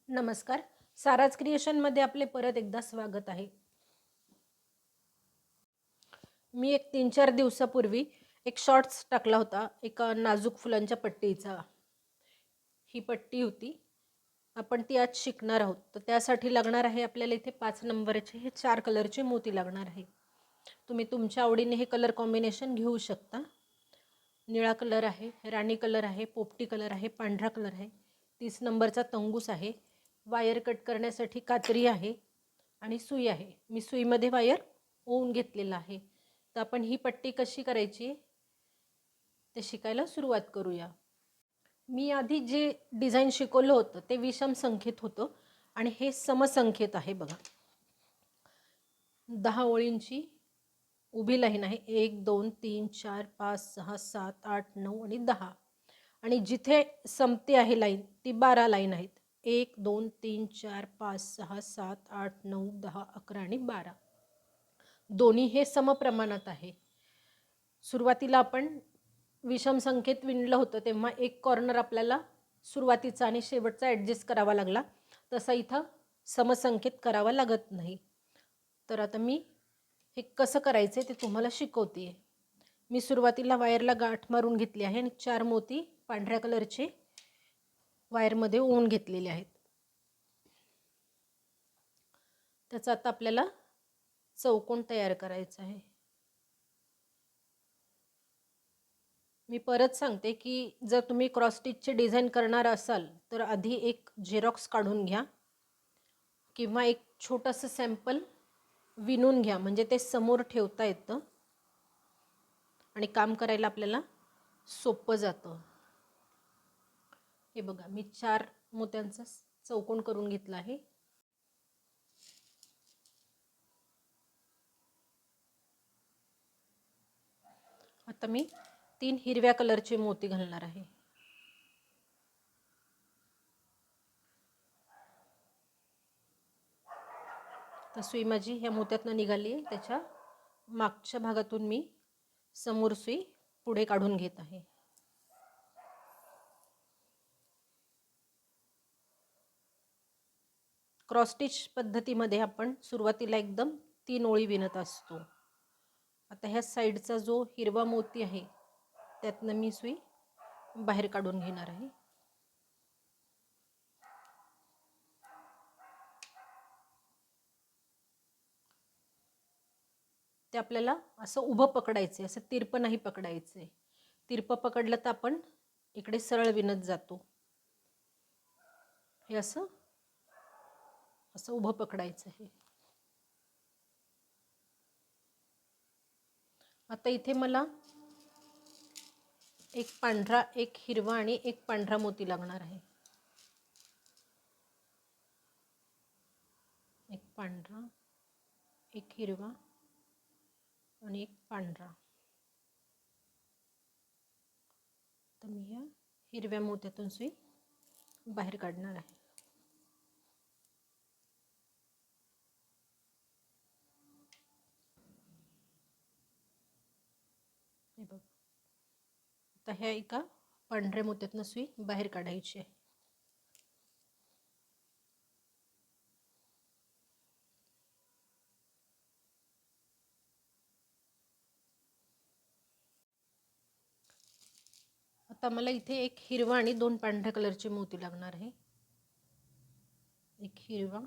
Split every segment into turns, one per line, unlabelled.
नमस्कार. साराज क्रिएशनमध्ये आपले परत एकदा स्वागत आहे. मी एक 3-4 दिवसापूर्वी एक शॉर्ट्स टाकला होता एका नाजूक फुलांच्या पट्टीचा. ही पट्टी होती. आपण ती आज शिकणार आहोत. तर त्यासाठी लागणार आहे आपल्याला इथे 5 नंबरचे हे 4 कलरचे मोती लागणार आहे. तुम्ही तुमच्या आवडीने हे कलर कॉम्बिनेशन घेऊ शकता. निळा कलर आहे, राणी कलर आहे, पोपटी कलर आहे, पांढरा कलर आहे, 30 नंबरचा तंगूस आहे, वायर कट करण्यासाठी कात्री आहे आणि सुई आहे. मी सुईमध्ये वायर ओवून घेतलेला आहे. तर आपण ही पट्टी कशी करायची ते शिकायला सुरुवात करूया. मी आधी जे डिझाईन शिकवलं होतं ते विषम संख्येत होतं आणि हे समसंख्येत आहे बघा. 10 ओळींची उभी लाईन आहे. 1 2 3 4 5 6 7 8 9 आणि 10 आणि जिथे संपते आहे लाईन ती 12 लाईन आहेत. 1 2 3 4 5 6 7 8 9 10 11 आणि 12. दोन्ही हे समप्रमाणात आहे. सुरुवातीला आपण विषम संख्येत विणलं होतं तेव्हा एक कॉर्नर आपल्याला सुरुवातीचा आणि शेवटचा ॲडजस्ट करावा लागला. तसा इथं समसंख्येत करावा लागत नाही. तर आता मी हे कसं करायचे ते तुम्हाला शिकवते. मी सुरुवातीला वायरला गाठ मारून घेतली आहे आणि 4 मोती पांढऱ्या कलरचे वायरमध्ये ओवून घेतलेले आहेत. त्याचा आता आपल्याला चौकोन तयार करायचा आहे. मी परत सांगते की जर तुम्ही क्रॉस स्टिचचे डिझाईन करणार असाल तर आधी एक झेरॉक्स काढून घ्या किंवा एक छोटंसं सॅम्पल विणून घ्या, म्हणजे ते समोर ठेवता येतं आणि काम करायला आपल्याला सोपं जातं. हे बघा, मी 4 मोत्यांचा चौकोन करून घेतला आहे. आता मी 3 हिरव्या कलरचे मोती घालणार आहे. तर सुई माझी ह्या मोत्यातनं निघाली आहे. त्याच्या मागच्या भागातून मी समोर सुई पुढे काढून घेत आहे. क्रॉस स्टिच पद्धतीमध्ये आपण सुरुवातीला एकदम 3 ओळी विणत असतो. आता ह्या साईडचा जो हिरवा मोती आहे त्यातनं मी सुई बाहेर काढून घेणार आहे. ते आपल्याला असं उभं पकडायचं आहे, असं तिरपं नाही पकडायचं आहे. तिरपं पकडलं तर आपण इकडे सरळ विणत जातो. हे असं असं उभं पकडायचं आहे. आता इथे मला एक पांढरा, एक हिरवा आणि एक पांढरा मोती लागणार आहे. एक पांढरा, एक हिरवा आणि एक पांढरा. तर मी ह्या हिरव्या मोत्यातून सुई बाहेर काढणार आहे. हे बघ, आता ह्या एका पांढऱ्या मोत्यातून सुई बाहेर काढायची आहे. आता मला इथे एक हिरवा आणि 2 पांढऱ्या कलरचे मोती लागणार आहे. एक हिरवा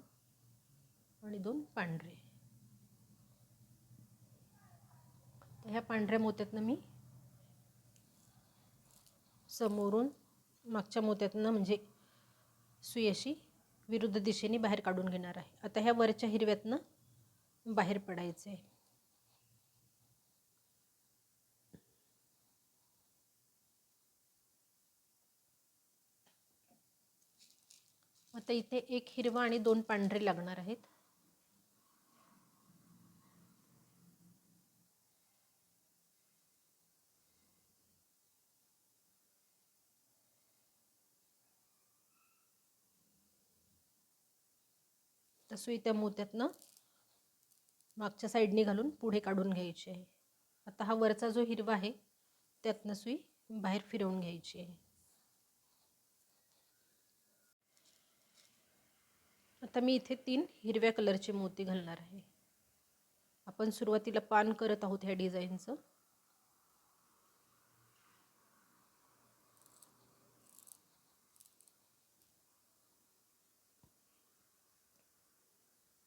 आणि 2 पांढरे. तर ह्या पांढऱ्या मोत्यातनं मी समोरून मागच्या मोत्यातनं म्हणजे सुई अशी विरुद्ध दिशेने बाहेर काढून घेणार आहे. आता ह्या वरच्या हिरव्यातनं बाहेर पडायचं आहे. आता इथे एक हिरवा आणि 2 पांढरे लागणार आहेत. तर सुई त्या मोत्यातनं मागच्या साईडने घालून पुढे काढून घ्यायची आहे. आता हा वरचा जो हिरवा आहे त्यातनं सुई बाहेर फिरवून घ्यायची आहे. आता मी इथे 3 हिरव्या कलरचे मोती घालणार आहे. आपण सुरुवातीला पान करत आहोत ह्या डिझाईनचं.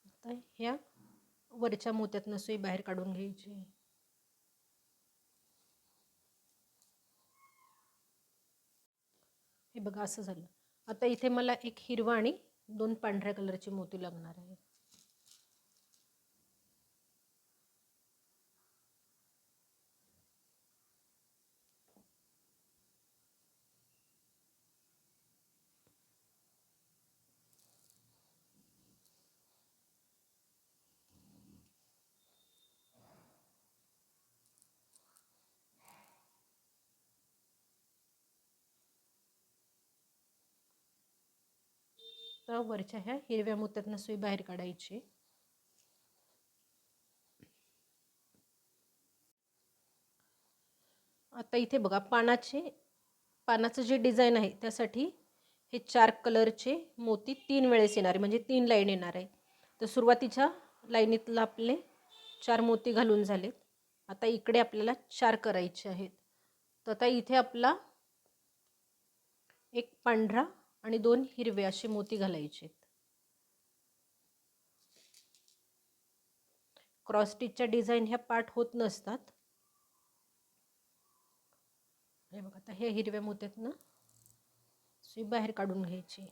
आता ह्या वरच्या मोत्यातनं सुई बाहेर काढून घ्यायची. हे बघा असं झालं. आता इथे मला एक हिरवा आणि 2 पांढऱ्या कलरचे मोती लागणार आहे. तर वरच्या ह्या हिरव्या मोत्यातनं सुई बाहेर काढायची. आता इथे बघा पानाचं जे डिझाईन आहे त्यासाठी हे 4 कलरचे मोती 3 वेळेस येणार आहे, म्हणजे 3 लाईन येणार आहे. तर सुरुवातीच्या लाईनीतला आपले 4 मोती घालून झालेत. आता इकडे आपल्याला 4 करायचे आहेत. तर आता इथे आपला एक पांढरा आणि 2 हिरवे असे मोती घालायचे. क्रॉस स्टिचच्या डिझाईन ह्या पाठ होत नसतात. हे बघा आता हे हिरव्या मोत्यातनं सुई बाहेर काढून घ्यायची.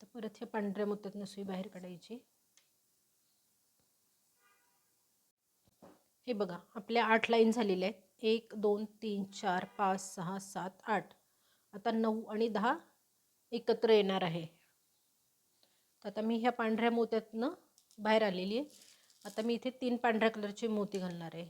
तर परत ह्या पांढऱ्या मोत्यातनं सुई बाहेर काढायची. हे बघा आपल्या 8 लाईन झालेल्या आहेत. 1 2 3 4 5 6 7 8. आता 9 आणि 10 एकत्र येणार आहे. तर आता मी ह्या पांढऱ्या मोत्यातनं बाहेर आलेली आहे. आता मी इथे 3 पांढऱ्या कलरचे मोती घालणार आहे.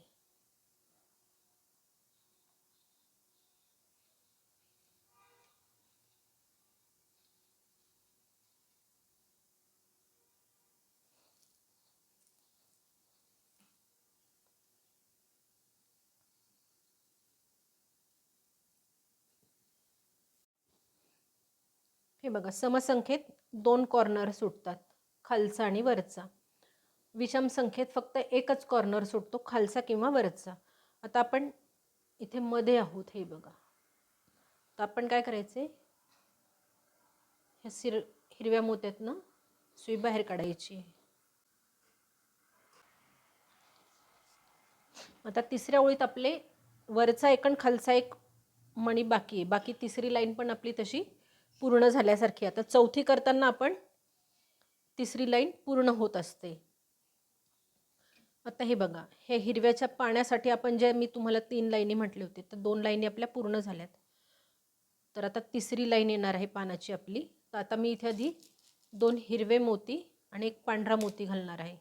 हे बघा समसंख्येत 2 कॉर्नर सुटतात, खालचा आणि वरचा. विषम संख्येत फक्त एकच कॉर्नर सुटतो, खालचा किंवा वरचा. आता आपण इथे मध्ये आहोत. हे बघा तर आपण काय करायचे, ह्या हिरव्या मोत्यातनं सुई बाहेर काढायची. आता तिसऱ्या ओळीत आपले वरचा एक आणि खालचा एक मणी बाकी आहे. बाकी तिसरी लाईन पण आपली तशी पूर्ण झाल्यासारखी. आता चौथी करताना आपण तिसरी लाईन पूर्ण होत असते. आता हे बघा हे हिरव्याच्या पाण्यासाठी आपण जे मी तुम्हाला 3 लाईनी म्हटले होते, तर 2 लाईनी आपल्या पूर्ण झाल्यात. तर आता तिसरी लाईन येणार आहे पानाची आपली. तर आता मी इथे आधी 2 हिरवे मोती आणि एक पांढरा मोती घालणार आहे.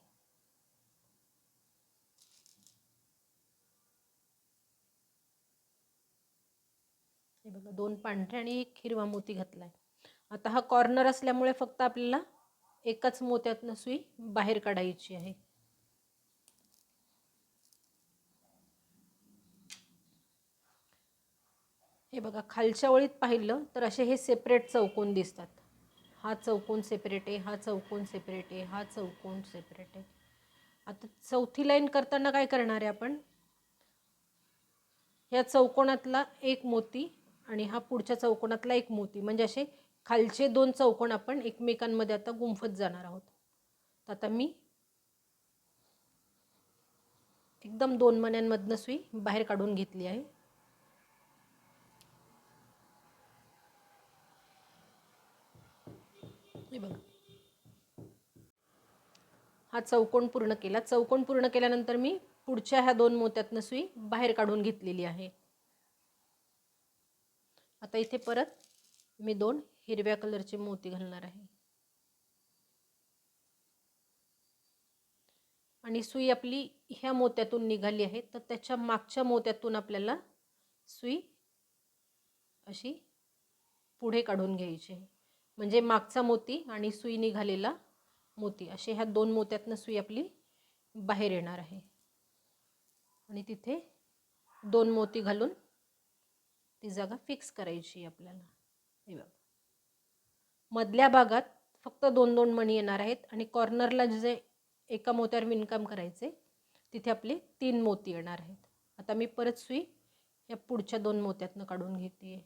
हे बघा 2 पांढरे आणि एक हिरवा मोती घातलाय. आता हा कॉर्नर असल्यामुळे फक्त आपल्याला एकाच मोत्यातनं सुई बाहेर काढायची आहे. हे बघा खालच्या ओळीत पाहिलं तर असे हे सेपरेट चौकोन दिसतात. हा चौकोन सेपरेट आहे, हा चौकोन सेपरेट आहे, हा चौकोन सेपरेट आहे. आता चौथी लाईन करताना काय करणार आहे आपण, ह्या चौकोनातला एक मोती आणि हा पुढच्या चौकोनातला एक मोती, म्हणजे असे खालचे 2 चौकोन आपण एकमेकांमध्ये आता गुंफत जाणार आहोत. तर आता मी एकदम 2 मण्यांमधनं सुई बाहेर काढून घेतली आहे. हे बघा हा चौकोन पूर्ण केला. चौकोन पूर्ण केल्यानंतर मी पुढच्या ह्या 2 मोत्यातनं सुई बाहेर काढून घेतलेली आहे. आता इथे परत मी 2 हिरव्या कलरचे मोती घालणार आहे. आणि सुई आपली ह्या मोत्यातून निघाली आहे, तर त्याच्या मागच्या मोत्यातून आपल्याला सुई अशी पुढे काढून घ्यायची. म्हणजे मागचा मोती आणि सुई निघालेला मोती असे ह्या 2 मोत्यातनं सुई आपली बाहेर येणार आहे. आणि तिथे 2 मोती घालून ती जागा फिक्स करायची आपल्याला. हे बघा, मधल्या भागात फक्त 2-2 मणी येणार आहेत आणि कॉर्नरला जे एका मोत्यावर विणकाम करायचे तिथे आपले 3 मोती येणार आहेत. आता मी परत सुई या पुढच्या 2 मोत्यातनं काढून घेते.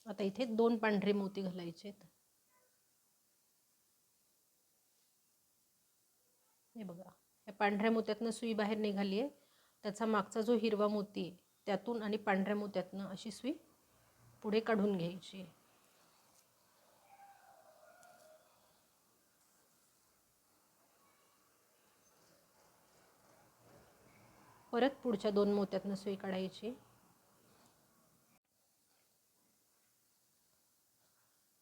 आता इथे 2 पांढरे मोती घालायचे आहेत. हे बघा, या पांढऱ्या मोत्यातनं सुई बाहेर निघाली आहे. त्याचा मागचा जो हिरवा मोती आहे त्यातून आणि पांढऱ्या मोत्यातनं अशी सुई पुढे काढून घ्यायची. परत पुढच्या 2 मोत्यातनं सुई काढायची.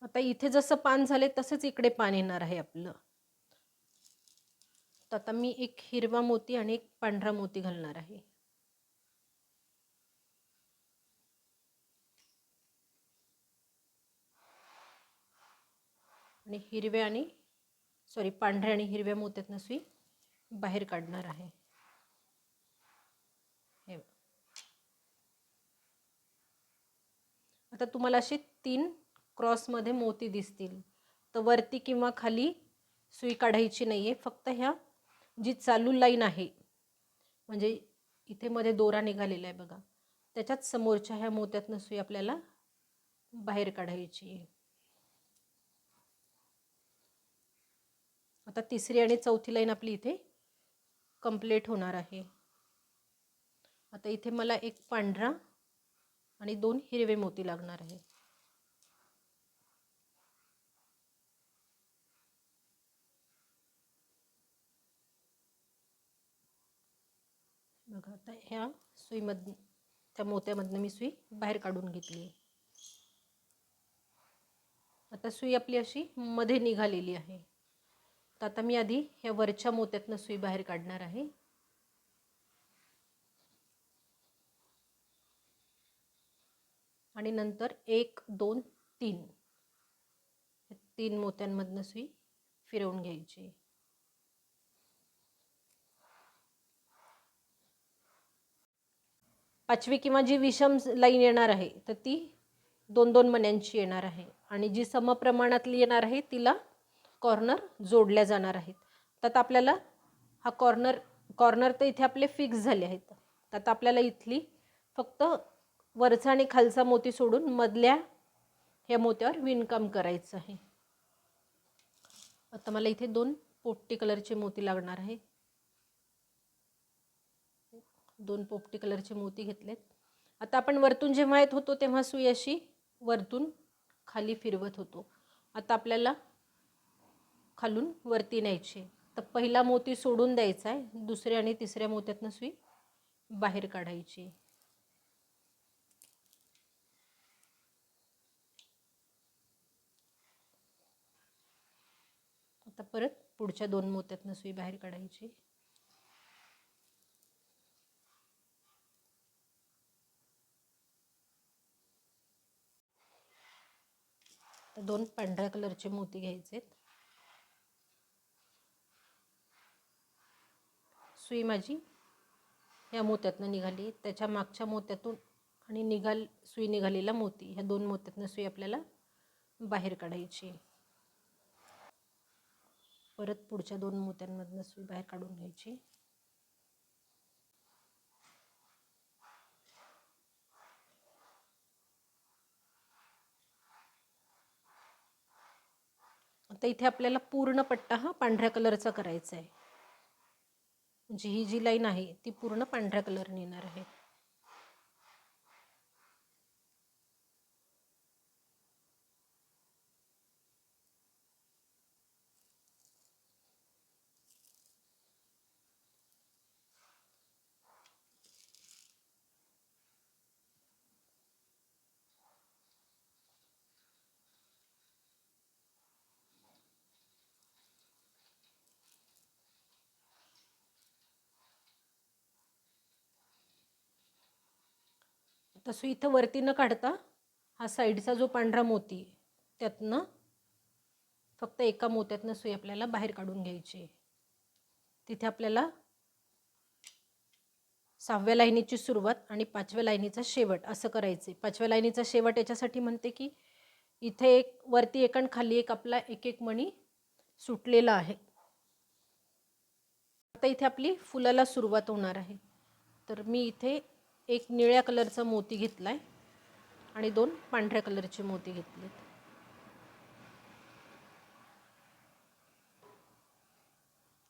आता इथे जसं पान झाले तसंच इकडे पान येणार आहे आपलं. तर आता मी एक हिरवा मोती आणि एक पांढरा मोती घालणार आहे. आणि पांढऱ्या आणि हिरव्या मोत्यातनं सुई बाहेर काढणार आहे. हे आता तुम्हाला असे 3 क्रॉसमध्ये मोती दिसतील. तर वरती किंवा खाली सुई काढायची नाही आहे. फक्त ह्या जी चालू लाईन आहे म्हणजे इथे मध्ये दोरा निघालेला आहे बघा, त्याच्यात समोरच्या ह्या मोत्यातनं सुई आपल्याला बाहेर काढायची आहे. आता तिसरी आणि चौथी लाईन आपली इथे कंप्लीट होणार आहे. आता इथे मला एक पांढरा आणि 2 हिरवे मोती लागणार आहे. बघा, आता ह्या सुईमधून त्या मोत्यामधनं मी सुई बाहेर काढून घेतली. आता सुई आपली अशी मध्ये निघालेली आहे. तर आता मी आधी ह्या वरच्या मोत्यातनं सुई बाहेर काढणार आहे. आणि नंतर 1, 2, 3 3 मोत्यांमधनं सुई फिरवून घ्यायची. पाचवी किंवा जी विषम लाईन येणार आहे तर ती 2-2 मण्यांची येणार आहे आणि जी समप्रमाणातली येणार आहे तिला कॉर्नर जोडल्या जाणार आहेत. तर आपल्याला हा कॉर्नर तर इथे आपले फिक्स झाले आहेत. तर आता आपल्याला इथली फक्त वरचा आणि खालचा मोती सोडून मधल्या ह्या मोत्यावर विणकाम करायचं आहे. आता मला इथे 2 पोपटी कलरचे मोती लागणार आहे. 2 पोपटी कलरचे मोती घेतलेत. आता आपण वरतून जेव्हा येत होतो तेव्हा सुई अशी वरतून खाली फिरवत होतो. आता आपल्याला खालून वरती न्यायची. तर पहिला मोती सोडून द्यायचा आहे. दुसऱ्या आणि तिसऱ्या मोत्यातनं सुई बाहेर काढायची. आता परत पुढच्या 2 मोत्यातनं सुई बाहेर काढायची. तर 2 पांढऱ्या कलरचे मोती घ्यायचे. सुई माझी या मोत्यातनं निघाली, त्याच्या मागच्या मोत्यातून आणि सुई निघालेला मोती, ह्या 2 मोत्यातनं सुई आपल्याला बाहेर काढायची. परत पुढच्या 2 मोत्यांमधनं सुई बाहेर काढून घ्यायची. आता इथे आपल्याला पूर्ण पट्टा हा पांढऱ्या कलरचा करायचा आहे. म्हणजे ही जी लाईन आहे ती पूर्ण पांढऱ्या कलरने येणार आहे. तसं इथं वरती न काढता हा साईडचा जो पांढरा मोती त्यातनं फक्त एका मोत्यातनं सुई आपल्याला बाहेर काढून घ्यायची आहे. तिथे आपल्याला 6व्या लाईनीची सुरुवात आणि 5व्या लाईनीचा शेवट असं करायचं आहे. 5व्या लाईनीचा शेवट याच्यासाठी म्हणते की इथे एक वरती एक आणि खाली एक आपला एक एक मणी सुटलेला आहे. आता इथे आपली फुलाला सुरुवात होणार आहे. तर मी इथे एक निळ्या कलरचा मोती घेतला आहे आणि 2 पांढऱ्या कलरचे मोती घेतलेत.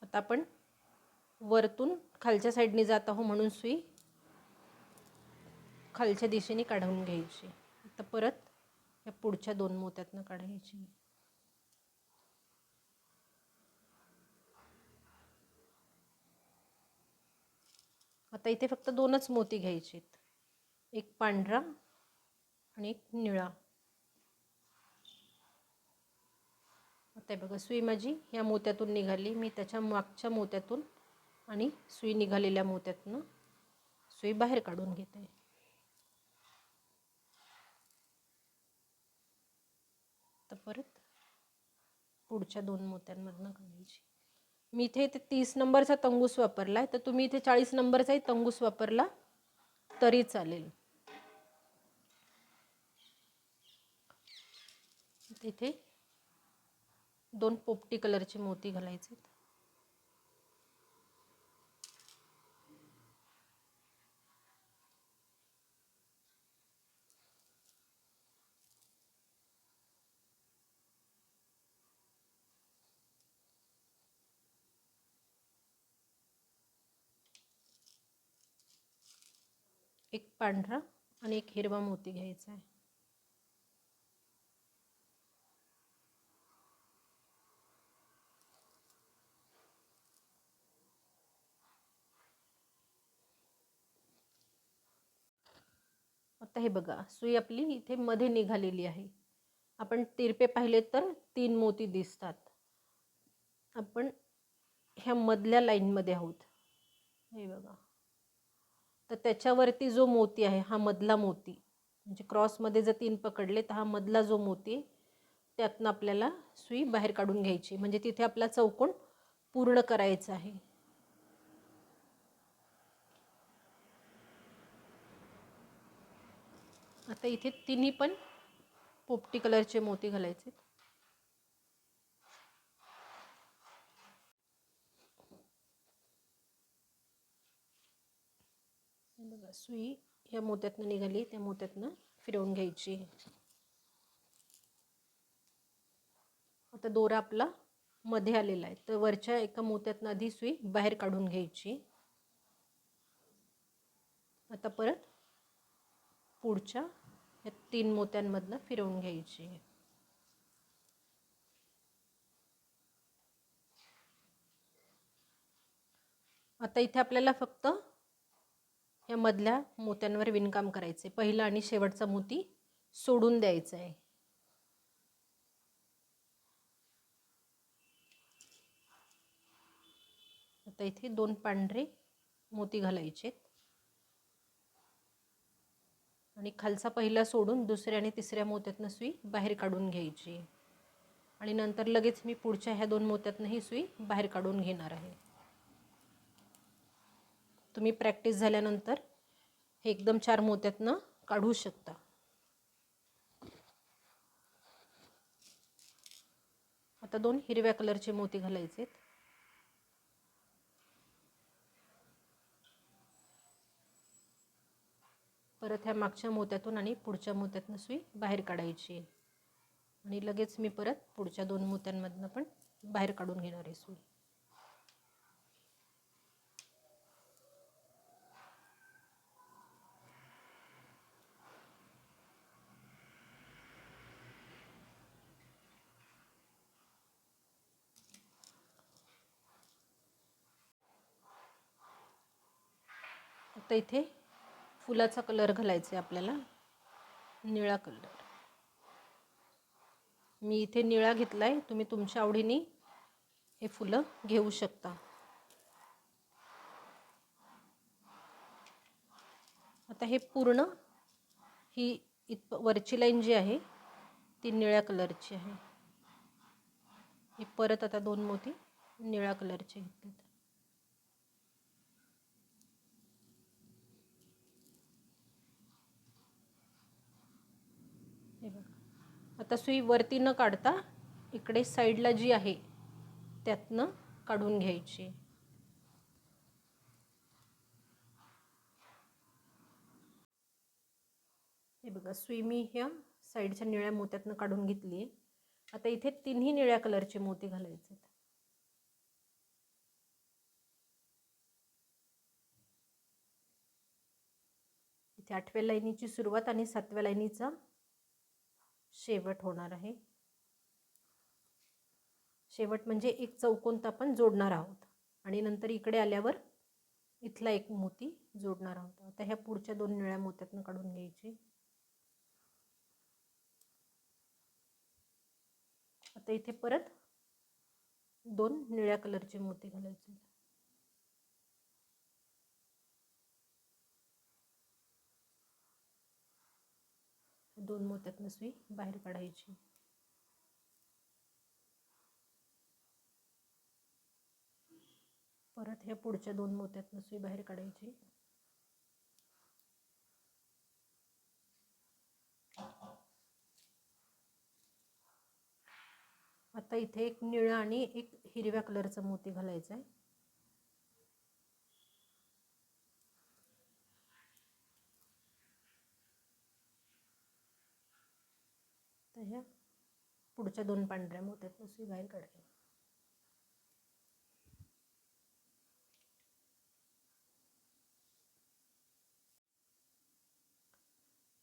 आता आपण वरतून खालच्या साईडने जात आहो म्हणून सुई खालच्या दिशेने काढून घ्यायची. आता परत या पुढच्या 2 मोत्यातनं काढायची. आता इथे फक्त 2च मोती घ्यायचेत, एक पांढरा आणि एक निळा. आता बघा सुई माझी या मोत्यातून निघाली, मी त्याच्या मागच्या मोत्यातून आणि सुई निघालेल्या मोत्यातून सुई बाहेर काढून घेते. तर परत पुढच्या 2 मोत्यांमधनं काढायची. मी इथे 30 नंबरचा तंगूस वापरला आहे, तर तुम्ही इथे 40 नंबरचाही तंगूस वापरला तरी चालेल. तिथे 2 पोपटी कलरचे मोती घालायचे. एक पांढरा आणि एक हिरवा मोती घ्यायचा आहे. आता हे बघा सुई आपली इथे मध्ये निघालेली आहे. आपण तिरपे पाहिले तर 3 मोती दिसतात. आपण ह्या मधल्या लाईनमध्ये आहोत, हे बघा. तर त्याच्यावरती जो मोती आहे हा मधला मोती, म्हणजे क्रॉसमध्ये जर 3 पकडले तर हा मधला जो मोती त्यातनं आपल्याला सुई बाहेर काढून घ्यायची, म्हणजे तिथे आपला चौकोन पूर्ण करायचा आहे. आता इथे तिन्ही पण पोपटी कलरचे मोती घालायचे. बघा सुई या मोत्यातनं निघाली, त्या मोत्यातनं फिरवून घ्यायची. आता दोरा आपला मध्ये आलेला आहे, तर वरच्या एका मोत्यातनं आधी सुई बाहेर काढून घ्यायची. आता परत पुढच्या या 3 मोत्यांमधनं फिरवून घ्यायची. आता इथे आपल्याला फक्त या मधल्या मोत्यांवर विणकाम करायचे. पहिला आणि शेवटचा मोती सोडून द्यायचा आहे. आता इथे 2 पांढरे मोती घालायचे आणि खालचा पहिला सोडून दुसऱ्या आणि तिसऱ्या मोत्यातनं सुई बाहेर काढून घ्यायची. आणि नंतर लगेच मी पुढच्या ह्या 2 मोत्यातनं ही सुई बाहेर काढून घेणार आहे. तुम्ही प्रॅक्टिस झाल्यानंतर हे एकदम 4 मोत्यातनं काढू शकता. आता 2 हिरव्या कलरचे मोती घालायचे. परत ह्या मागच्या मोत्यातून आणि पुढच्या मोत्यातनं सुई बाहेर काढायची आणि लगेच मी परत पुढच्या 2 मोत्यांमधनं पण बाहेर काढून घेणार आहे सुई. आता इथे फुलाचा कलर घालायचा आहे आपल्याला, निळा कलर. मी इथे निळा घेतला आहे, तुम्ही तुमच्या आवडीने हे फुलं घेऊ शकता. आता हे पूर्ण ही वरची लाईन जी आहे ती निळ्या कलरची आहे. हे परत आता 2 मोती निळ्या कलरचे घेतलेत. हे बघा, आता सुई वरती न काढता इकडे साईडला जी आहे त्यातनं काढून घ्यायची. हे बघा, सुई मी ह्या साईडच्या निळ्या मोत्यातनं काढून घेतली आहे. आता इथे 3ही निळ्या कलरचे मोती घालायचे. इथे 8व्या लाईनीची सुरुवात आणि 7व्या लाईनीचा शेवट होणार आहे. शेवट म्हणजे एक चौकोन आपण जोडणार आहोत आणि नंतर इकडे आल्यावर इथला एक मोती जोडणार आहोत. आता ह्या पुढच्या 2 निळ्या मोत्यातनं काढून घ्यायचे. आता इथे परत 2 निळ्या कलरचे मोती घालायचे. दोन मोत्यातनं सुई बाहेर काढायची. परत ह्या पुढच्या 2 मोत्यातनं सुई बाहेर काढायची. आता इथे एक निळा आणि एक हिरव्या कलरचा मोती घालायचा आहे. तर ह्या पुढच्या 2 पांढऱ्या मोत्यातनं सुई बाहेर काढायची.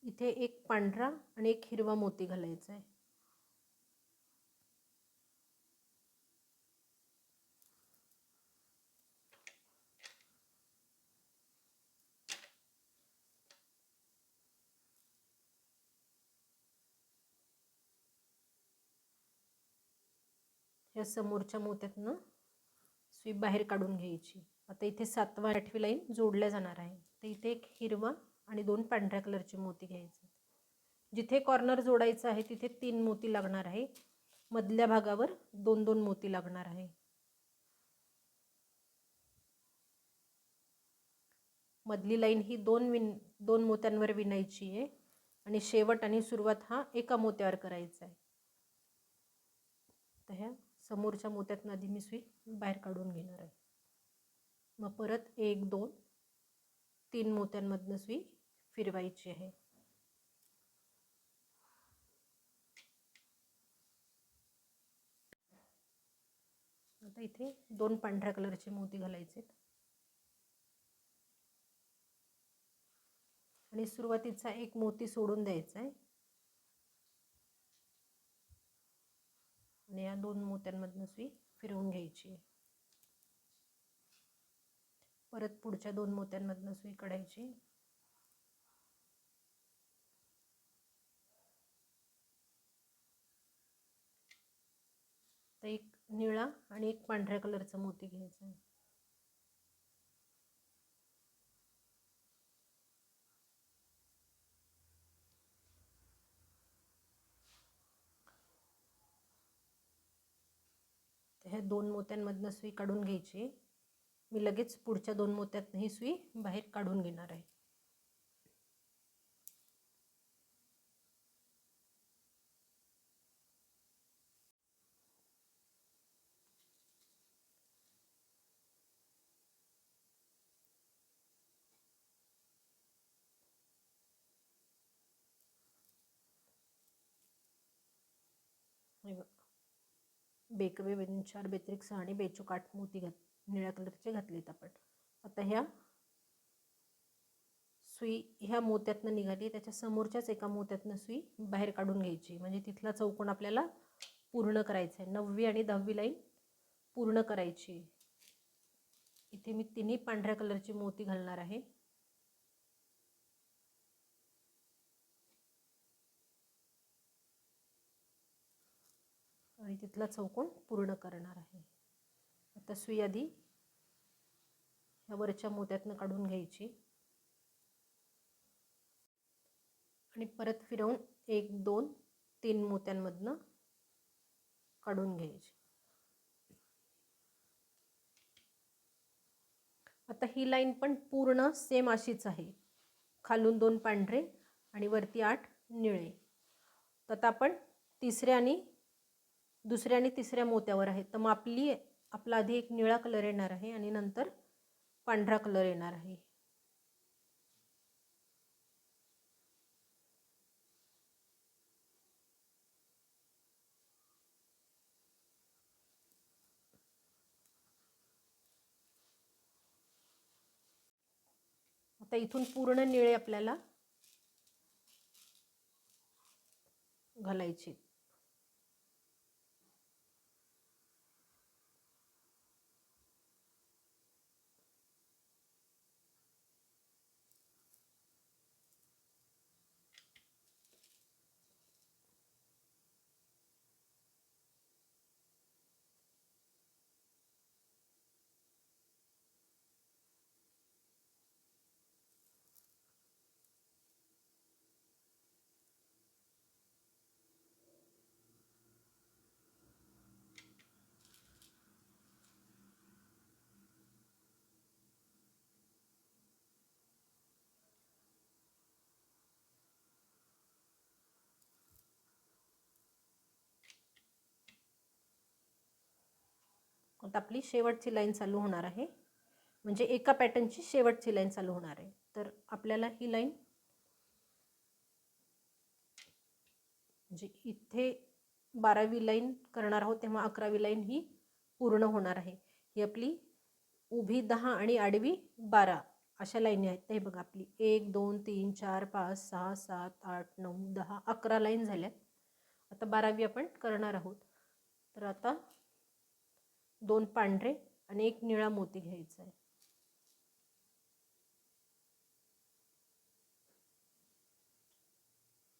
इथे एक पांढरा आणि एक हिरवा मोती घालायचा आहे. ह्या समोरच्या मोत्यातनं सुई बाहेर काढून घ्यायची. आता इथे 7वा 8वी लाईन जोडल्या जाणार आहे. तर इथे एक हिरवा आणि 2 पांढऱ्या कलरचे मोती घ्यायचे. जिथे कॉर्नर जोडायचं आहे तिथे 3 मोती लागणार आहे. मधल्या भागावर 2-2 मोती लागणार आहे. मधली लाईन ही 2 मोत्यांवर विणायची आहे आणि शेवट आणि सुरुवात हा एका मोत्यावर करायचा आहे. तर ह्या समोरच्या मोत्यातनं आधी मी सुई बाहेर काढून घेणार आहे. मग परत 1, 2, 3 मोत्यांमधनं सुई फिरवायची आहे. आता इथे 2 पांढऱ्या कलरचे मोती घालायचे आणि सुरुवातीचा एक मोती सोडून द्यायचा आहे आणि या 2 मोत्यांमधनं सुई फिरवून घ्यायची. परत पुढच्या 2 मोत्यांमधनं सुई काढायची. तर एक निळा आणि एक पांढऱ्या कलरचा मोती घ्यायचा आहे. तर ह्या 2 मोत्यांमधनं सुई काढून घ्यायची. मी लगेच पुढच्या 2 मोत्यातनं ही सुई बाहेर काढून घेणार आहे. बेकवे, बेनचार, बेत्रिक्स आणि बेचूक 8 मोती निळ्या कलरचे घातलेत आपण. आता ह्या सुई ह्या मोत्यातनं निघाली, त्याच्या समोरच्याच एका मोत्यातनं सुई बाहेर काढून घ्यायची. म्हणजे तिथला चौकोन आपल्याला पूर्ण करायचा आहे. 9वी आणि 10वी लाईन पूर्ण करायची. इथे मी 3ही पांढऱ्या कलरची मोती घालणार आहे. आणि तिथला चौकोन पूर्ण करणार आहे. आता सुई आधी ह्या वरच्या मोत्यातनं काढून घ्यायची आणि परत फिरवून 1, 2, 3 मोत्यांमधनं काढून घ्यायची. आता ही लाईन पण पूर्ण सेम अशीच आहे, खालून 2 पांढरे आणि वरती 8 निळे. तर आता आपण दुसऱ्या आणि तिसऱ्या मोत्यावर आहे. तर मग आपला आधी एक निळा कलर येणार आहे आणि नंतर पांढरा कलर येणार आहे. आता इथून पूर्ण निळे आपल्याला घालायचे. आता आपली शेवटची लाईन चालू होणार आहे, म्हणजे एका पॅटर्नची शेवटची लाईन चालू होणार आहे. तर आपल्याला ही लाईन म्हणजे इथे 12वी लाईन करणार आहोत, तेव्हा 11वी लाईन ही पूर्ण होणार आहे. ही आपली उभी 10 आणि आडवी 12 अशा लाईनी आहेत. हे बघा, आपली 1 2 3 4 5 6 7 8 9 10 11 लाईन झाल्यात. आता 12वी आपण करणार आहोत. तर आता 2 पांढरे आणि 1 निळा मोती घ्यायचा आहे.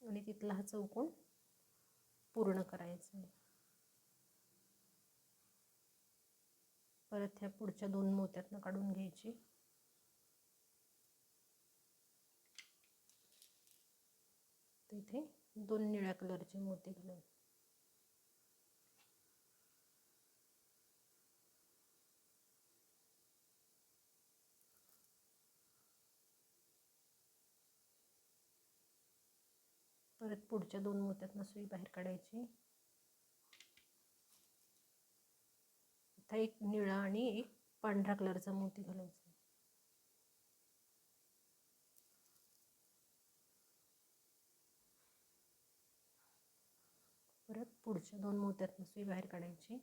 आणि तिथला हा चौकोन पूर्ण करायचा आहे. परत ह्या पुढच्या 2 मोत्यातनं काढून घ्यायची. तिथे 2 निळ्या कलरचे मोती घालायचे. परत पुढच्या 2 मोत्यातनं सुई बाहेर काढायची. इथं एक निळा आणि एक पांढरा कलरचा मोती घालायचा. परत पुढच्या 2 मोत्यातनं सुई बाहेर काढायची.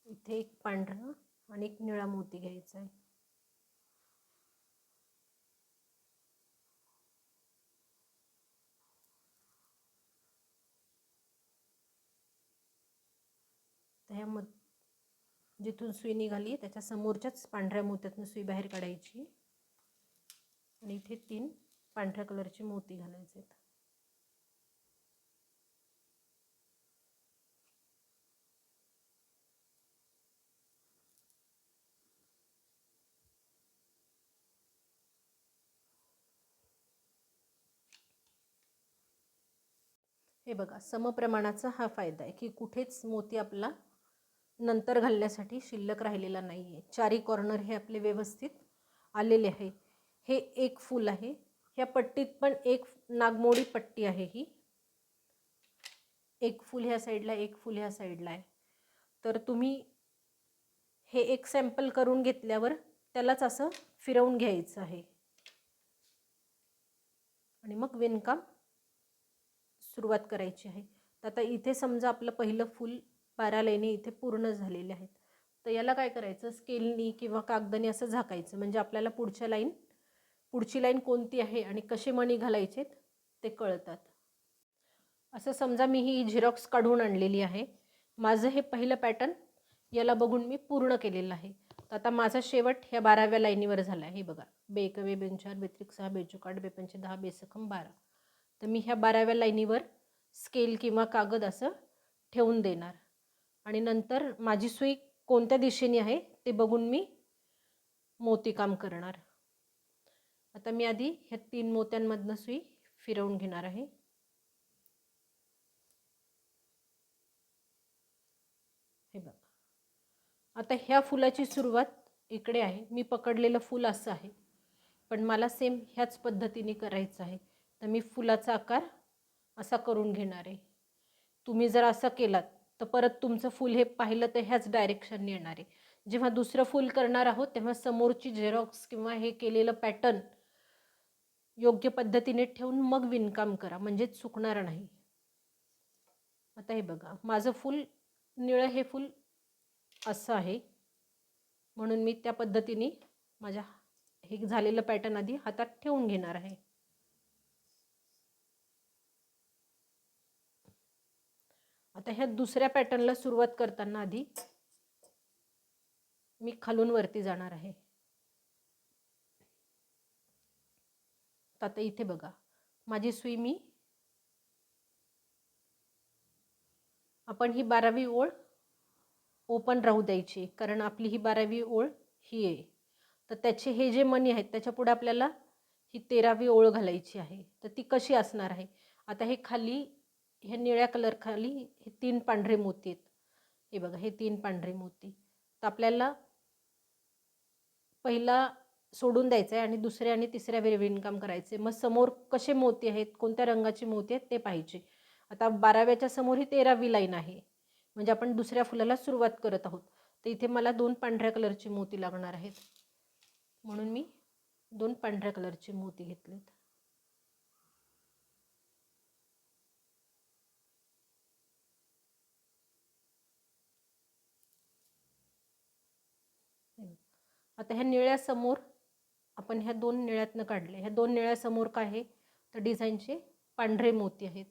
इथे एक पांढरा आणि एक निळा मोती घ्यायचा आहे. जिथून सुई निघाली त्याच्या समोरच्याच पांढऱ्या मोत्यातून सुई बाहेर काढायची आणि इथे 3 पांढऱ्या कलरचे मोती घालायचे. हे बघा, समप्रमाणाचा हा फायदा आहे की कुठेच मोती आपला नंतर घालण्यासाठी शिल्लक राहिलेला नाही आहे. चारी कॉर्नर हे आपले व्यवस्थित आलेले आहे. हे एक फूल आहे. ह्या पट्टीत पण एक नागमोडी पट्टी आहे. ही एक फूल ह्या साईडला, एक फूल ह्या साईडला आहे. तर तुम्ही हे एक सॅम्पल करून घेतल्यावर त्यालाच असं फिरवून घ्यायचं आहे आणि मग विणकाम सुरुवात करायची आहे. तर आता इथे समजा आपलं पहिलं फूल 12 लाईनी इथे पूर्ण झालेले आहेत. तर याला काय करायचं, स्केलनी किंवा कागदाने असं झाकायचं, म्हणजे आपल्याला पुढची लाईन कोणती आहे आणि कसे मणी घालायचे ते कळतात. असं समजा मी ही झेरॉक्स काढून आणलेली आहे. माझं हे पहिलं पॅटर्न याला बघून मी पूर्ण केलेलं आहे. तर आता माझा शेवट ह्या 12व्या लाईनीवर झाला आहे. हे बघा, बेकवे बेंचार बेत्रिक 6 बेचोकाट बेपंचे 10 बेसखम 12. तर मी ह्या 12व्या लाईनीवर स्केल किंवा कागद असं ठेवून देणार आणि नंतर माझी सुई कोणत्या दिशेने आहे ते बघून मी मोतीकाम करणार. आता मी आधी ह्या 3 मोत्यांमधनं सुई फिरवून घेणार आहे. हे बघा, आता ह्या फुलाची सुरुवात इकडे आहे, मी पकडलेलं फूल असं आहे, पण मला सेम ह्याच पद्धतीने करायचं आहे. तर मी फुलाचा आकार असा करून घेणार आहे. तुम्ही जर असं केलात तर परत तुमचं फूल हे पाहिलं तर ह्याच डायरेक्शनने येणार आहे. जेव्हा दुसरं फूल करणार आहोत तेव्हा समोरची झेरॉक्स किंवा हे केलेलं पॅटर्न योग्य पद्धतीने ठेवून मग विणकाम करा, म्हणजेच चुकणार नाही. आता हे बघा, माझं फूल निळं हे फूल असं आहे, म्हणून मी त्या पद्धतीने माझ्या हे झालेलं पॅटर्न आधी हातात ठेवून घेणार आहे. आता ह्या दुसऱ्या पॅटर्नला सुरुवात करताना आधी मी खालून वरती जाणार आहे. आता इथे बघा, माझी सुई मी आपण ही 12वी ओळ ओपन राहू द्यायची, कारण आपली ही 12वी ओळ ही आहे. तर त्याचे हे जे मणी आहेत त्याच्या पुढे आपल्याला ही 13वी ओळ घालायची आहे. तर ती कशी असणार आहे? आता हे खाली ह्या निळ्या कलर खाली हे 3 पांढरे मोती आहेत. हे बघा, हे 3 पांढरे मोती. तर आपल्याला पहिला सोडून द्यायचं आहे आणि दुसऱ्या आणि तिसऱ्या विणकाम करायचे. मग समोर कसे मोती आहेत, कोणत्या रंगाची मोती आहेत ते पाहिजे. आता 12व्याच्या समोर ही 13वी लाईन आहे, म्हणजे आपण दुसऱ्या फुलाला सुरुवात करत आहोत. तर इथे मला 2 पांढऱ्या कलरची मोती लागणार आहेत, म्हणून मी 2 पांढऱ्या कलरची मोती घेतलेत. आता ह्या निळ्या समोर आपण ह्या 2 निळ्यातनं काढले. ह्या 2 निळ्या समोर काय आहे तर डिझाईनचे पांढरे मोती आहेत,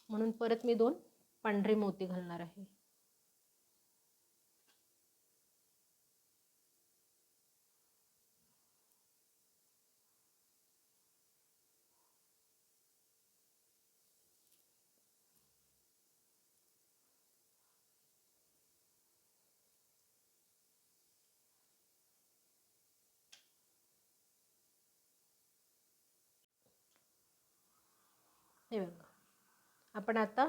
म्हणून परत मी 2 पांढरे मोती घालणार आहे. हे बघा, आपण आता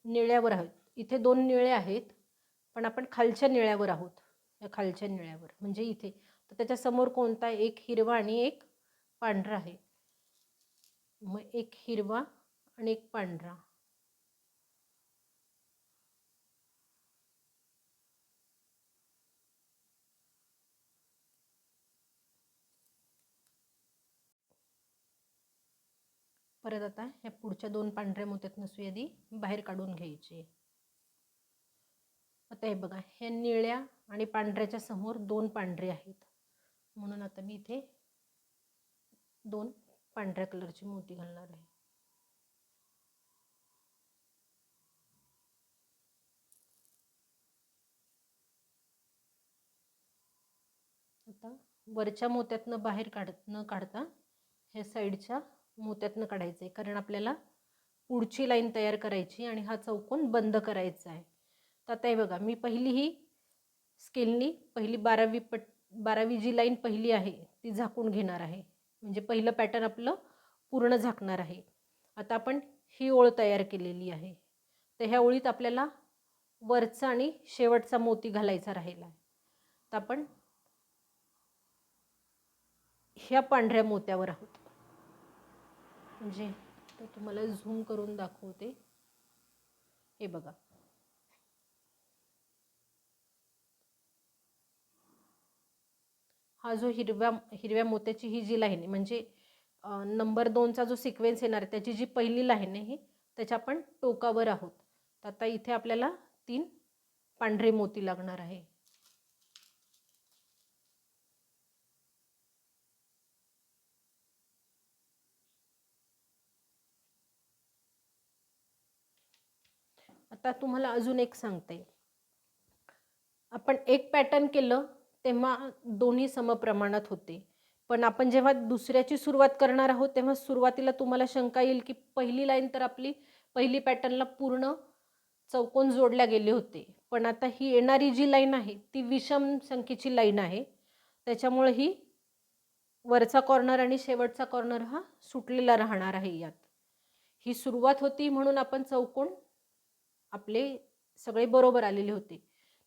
निळ्यावर आहोत. इथे 2 निळे आहेत, पण आपण खालच्या निळ्यावर आहोत. या खालच्या निळ्यावर म्हणजे इथे. तर त्याच्यासमोर कोणता? एक हिरवा आणि एक पांढरा आहे. मग एक हिरवा आणि एक पांढरा. परत आता ह्या पुढच्या 2 पांढऱ्या मोत्यातनं सुई आधी बाहेर काढून घ्यायची. आता हे बघा, ह्या निळ्या आणि पांढऱ्याच्या समोर 2 पांढरे आहेत, म्हणून आता मी इथे 2 पांढऱ्या कलरची मोती घालणार आहे. आता वरच्या मोत्यातनं बाहेर न काढता ह्या साईडच्या मोत्यातनं काढायचं आहे, कारण आपल्याला पुढची लाईन तयार करायची आणि हा चौकोन बंद करायचा आहे. तर आता हे बघा, मी पहिली ही स्केलनी पहिली 12वी जी लाईन पहिली आहे ती झाकून घेणार आहे, म्हणजे पहिलं पॅटर्न आपलं पूर्ण झाकणार आहे. आता आपण ही ओळ तयार केलेली आहे, तर ह्या ओळीत आपल्याला वरचा आणि शेवटचा मोती घालायचा राहिला आहे. तर आपण ह्या पांढऱ्या मोत्यावर आहोत, म्हणजे तर तुम्हाला झूम करून दाखवते. हे बघा, हा जो हिरव्या मोत्याची ही जी लाईन आहे, म्हणजे नंबर 2चा जो सिक्वेन्स येणार आहे त्याची जी पहिली लाईन आहे त्याच्या आपण टोकावर आहोत. तर आता इथे आपल्याला 3 पांढरे मोती लागणार आहे. आता तुम्हाला अजून एक सांगते, आपण एक पॅटर्न केलं तेव्हा दोन्ही समप्रमाणात होते, पण आपण जेव्हा दुसऱ्याची सुरुवात करणार आहोत तेव्हा सुरुवातीला तुम्हाला शंका येईल की पहिली लाईन तर आपली पहिली पॅटर्नला पूर्ण चौकोन जोडल्या गेले होते, पण आता ही येणारी जी लाईन आहे ती विषम संख्येची लाईन आहे, त्याच्यामुळे ही वरचा कॉर्नर आणि शेवटचा कॉर्नर हा सुटलेला राहणार आहे. यात ही सुरुवात होती म्हणून आपण चौकोन आपले सगळे बरोबर आलेले होते.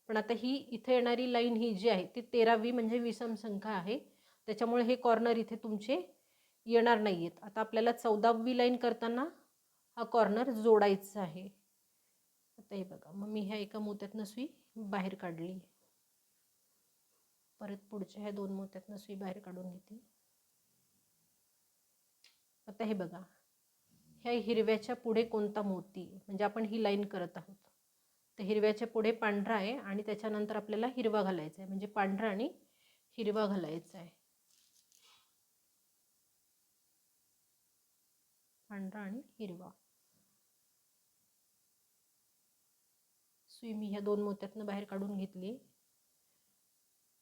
पण आता ही इथे येणारी लाईन ही जी आहे ती 13वी म्हणजे विषम संख्या आहे, त्याच्यामुळे हे कॉर्नर इथे तुमचे येणार नाही आहेत. आता आपल्याला 14वी लाईन करताना हा कॉर्नर जोडायचा आहे. आता हे बघा, मग मी ह्या एका मोत्यातनं सुई बाहेर काढली, परत पुढच्या ह्या 2 मोत्यातनं सुई बाहेर काढून घेते. आता हे बघा, ह्या हिरव्याच्या पुढे कोणता मोती, म्हणजे आपण ही लाईन करत आहोत, तर हिरव्याच्या पुढे पांढरा आहे आणि त्याच्यानंतर आपल्याला हिरवा घालायचा आहे, म्हणजे पांढरा आणि हिरवा घालायचा आहे. पांढरा आणि हिरवा. सुई मी ह्या 2 मोत्यातनं बाहेर काढून घेतली,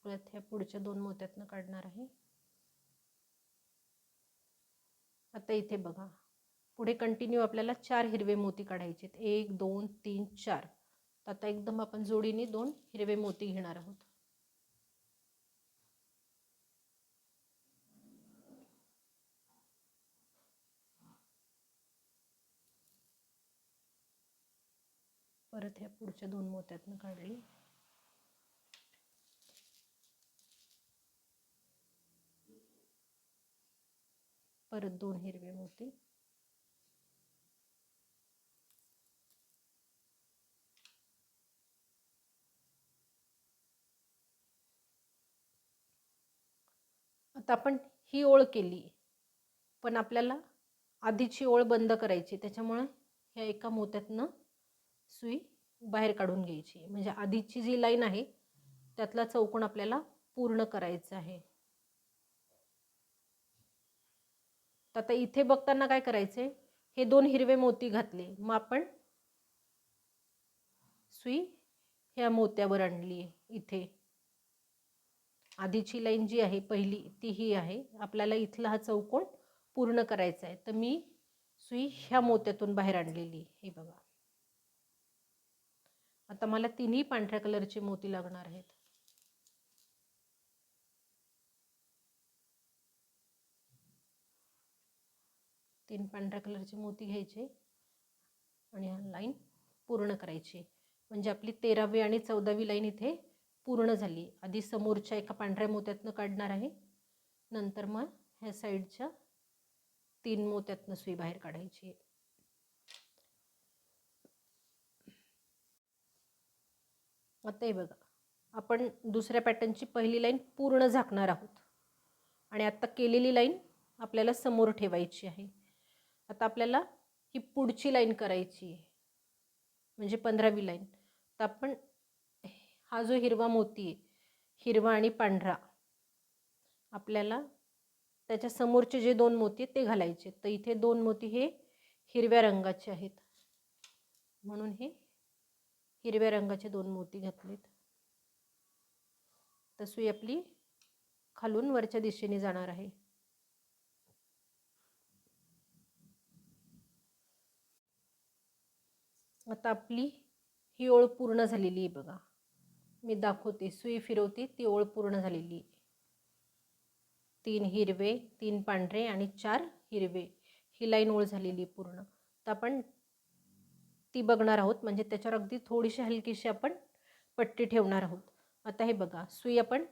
परत ह्या पुढच्या 2 मोत्यातनं काढणार आहे. आता इथे बघा, पुढे कंटिन्यू आपल्याला 4 हिरवे मोती काढायचे आहेत. 1 2 3 4. आता एकदम आपण जोडीने 2 हिरवे मोती घेणार आहोत. परत ह्या पुढच्या 2 मोत्यातनं काढली, परत 2 हिरवे मोती, आता आपण ही ओळ केली, पण आपल्याला आधीची ओळ बंद करायची, त्याच्यामुळे ह्या एका मोत्यातनं सुई बाहेर काढून घ्यायची, म्हणजे आधीची जी लाईन आहे त्यातला चौकोन आपल्याला पूर्ण करायचा आहे. आता इथे बघताना काय करायचे, हे 2 हिरवे मोती घातले, मग आपण सुई ह्या मोत्यावर आणली. इथे आधीची लाईन जी आहे पहिली ती ही आहे, आपल्याला इथला हा चौकोन पूर्ण करायचा आहे, तर मी सुई ह्या मोत्यातून बाहेर आणलेली. हे बघा, आता मला 3ही पांढऱ्या कलरचे मोती लागणार आहेत. तीन पांढऱ्या कलरचे मोती घ्यायचे आणि हा लाईन पूर्ण करायची, म्हणजे आपली 13वी आणि 14वी लाईन इथे पूर्ण झाली. आधी समोरच्या एका पांढऱ्या मोत्यातनं काढणार आहे, नंतर मग ह्या साईडच्या 3 मोत्यातनं सुई बाहेर काढायची. आता हे बघा, आपण दुसऱ्या पॅटर्नची पहिली लाईन पूर्ण झाकणार आहोत आणि आता केलेली लाईन आपल्याला समोर ठेवायची आहे. आता आपल्याला ही पुढची लाईन करायची आहे, म्हणजे 15वी लाईन. तर आपण हा जो हिरवा मोती आहे, हिरवा आणि पांढरा, आपल्याला त्याच्या समोरचे जे 2 मोती आहेत ते घालायचे. तर इथे 2 मोती हे हिरव्या रंगाचे आहेत, म्हणून हे हिरव्या रंगाचे 2 मोती घातलेत. तर सुई आपली खालून वरच्या दिशेने जाणार आहे. आता आपली ही ओळ पूर्ण झालेली आहे. बघा, मी दाखवते, सुई फिरवते, ती ओळ पूर्ण झालेली आहे. 3 हिरवे, 3 पांढरे आणि 4 हिरवे, ही लाईन ओळ झालेली पूर्ण. तर आपण ती बघणार आहोत, म्हणजे त्याच्यावर अगदी थोडीशी हलकीशी आपण पट्टी ठेवणार आहोत. आता हे बघा, सुई आपण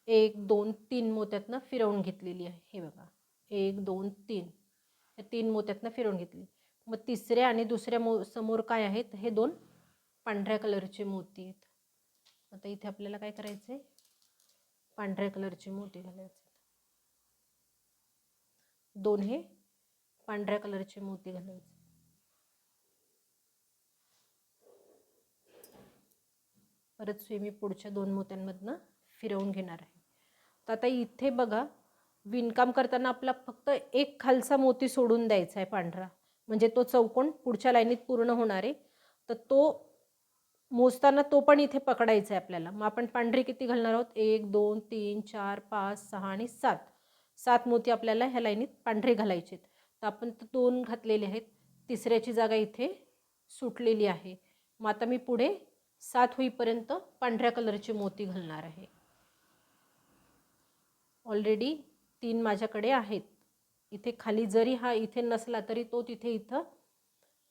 1 2 3 मोत्यातनं फिरवून घेतलेली आहे. हे बघा, 1 2 3, या 3 मोत्यातनं फिरवून घेतली. मग तिसऱ्या आणि दुसऱ्या समोर काय आहेत, हे 2 पांढऱ्या कलरचे मोती आहेत. आता इथे आपल्याला काय करायचं आहे, पांढऱ्या कलरचे मोती घालायचे. 2 हे पांढऱ्या कलरचे मोती घालायचे. परत सुई मी पुढच्या 2 मोत्यांमधनं फिरवून घेणार आहे. तर आता इथे बघा, विणकाम करताना आपला फक्त एक खालचा मोती सोडून द्यायचा आहे पांढरा, म्हणजे तो चौकोन पुढच्या लाईनीत पूर्ण होणार आहे. तर तो मोजताना तो पण इथे पकडायचा आहे आपल्याला. मग आपण पांढरे किती घालणार आहोत, 1 2 3 4 5 6 आणि 7, 7 मोती आपल्याला ह्या लाईनीत पांढरे घालायचे. तर आपण 2 घातलेले आहेत, तिसऱ्याची जागा इथे सुटलेली आहे. मग आता मी पुढे 7 होईपर्यंत पांढऱ्या कलरचे मोती घालणार आहे. ऑलरेडी 3 माझ्याकडे आहेत. इथे खाली जरी हा इथे नसला तरी तो तिथे इथं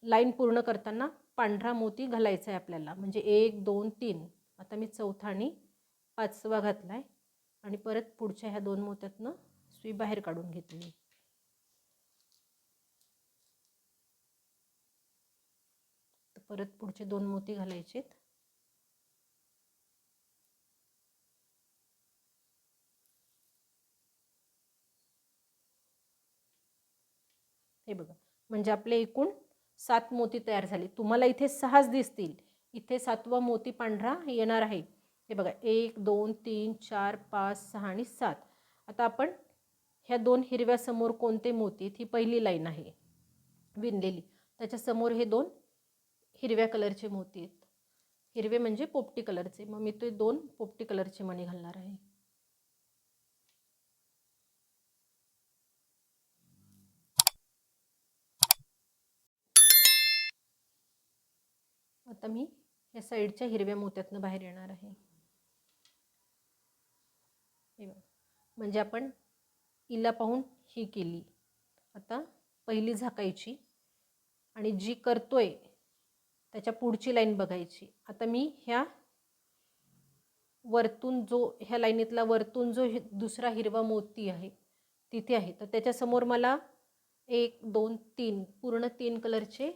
लाईन पूर्ण करताना पांढरा मोती घालायचा आहे आपल्याला, म्हणजे 1 2 3. आता मी चौथा आणि 5वा घातला आहे आणि परत पुढच्या ह्या 2 मोत्यातनं सुई बाहेर काढून घेतली. तर परत पुढचे 2 मोती घालायचेत. हे बघा, म्हणजे आपले एकूण 7 मोती तयार झाले. तुम्हाला इथे 6च दिसतील, इथे 7वा मोती पांढरा येणार आहे. हे बघा 1 2 3 4 5 6 आणि 7. आता आपण ह्या 2 हिरव्या समोर कोणते मोती, ही पहिली लाईन आहे विणलेली, त्याच्यासमोर हे 2 हिरव्या कलरचे मोती आहेत. हिरवे म्हणजे पोपटी कलरचे, मग मी ते 2 पोपटी कलरचे मणी घालणार आहे. आता मी या साईडच्या हिरव्या मोत्यातनं बाहेर येणार आहे. हे बघा, म्हणजे आपण इला पाहून ही केली. आता पहिली झाकायची आणि जी करतोय त्याच्या पुढची लाईन बघायची. आता मी ह्या वरतून जो ह्या लाईनीतला वरतून जो दुसरा हिरवा मोती आहे तिथे आहे, तर त्याच्यासमोर मला 1 2 3 पूर्ण 3 कलरचे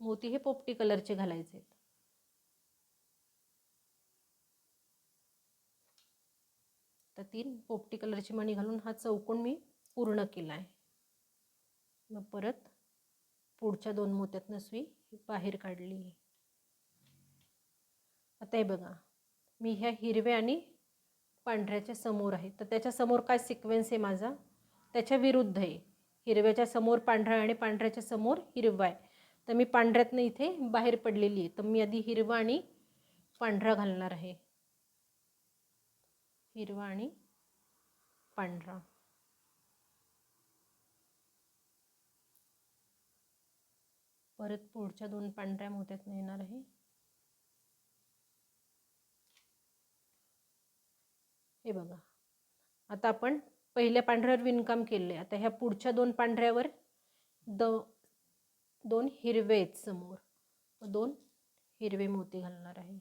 मोती हे पोपटी कलरचे घालायचे. तर 3 पोपटी कलरची मणी घालून हा चौकोन मी पूर्ण केला आहे. मग परत पुढच्या 2 मोत्यातनं सुई बाहेर काढली. आता हे बघा, मी ह्या हिरव्या आणि पांढऱ्याच्या समोर आहे, तर त्याच्या समोर काय सिक्वेन्स आहे माझा, त्याच्या विरुद्ध आहे. हिरव्याच्या समोर पांढरा आणि पांढऱ्याच्या समोर हिरवा आहे, तर मी पांढऱ्यातनं इथे बाहेर पडलेली आहे. तर मी आधी हिरवा आणि पांढरा घालणार आहे. हिरवा आणि पांढरा. परत पुढच्या 2 पांढऱ्या मोत्यातनं येणार आहे. हे बघा, आता आपण पहिल्या पांढऱ्यावर विणकाम केलं आहे. आता ह्या पुढच्या 2 पांढऱ्यावर 2 हिरवे आहेत समोर, 2 हिरवे मोती घालणार आहे.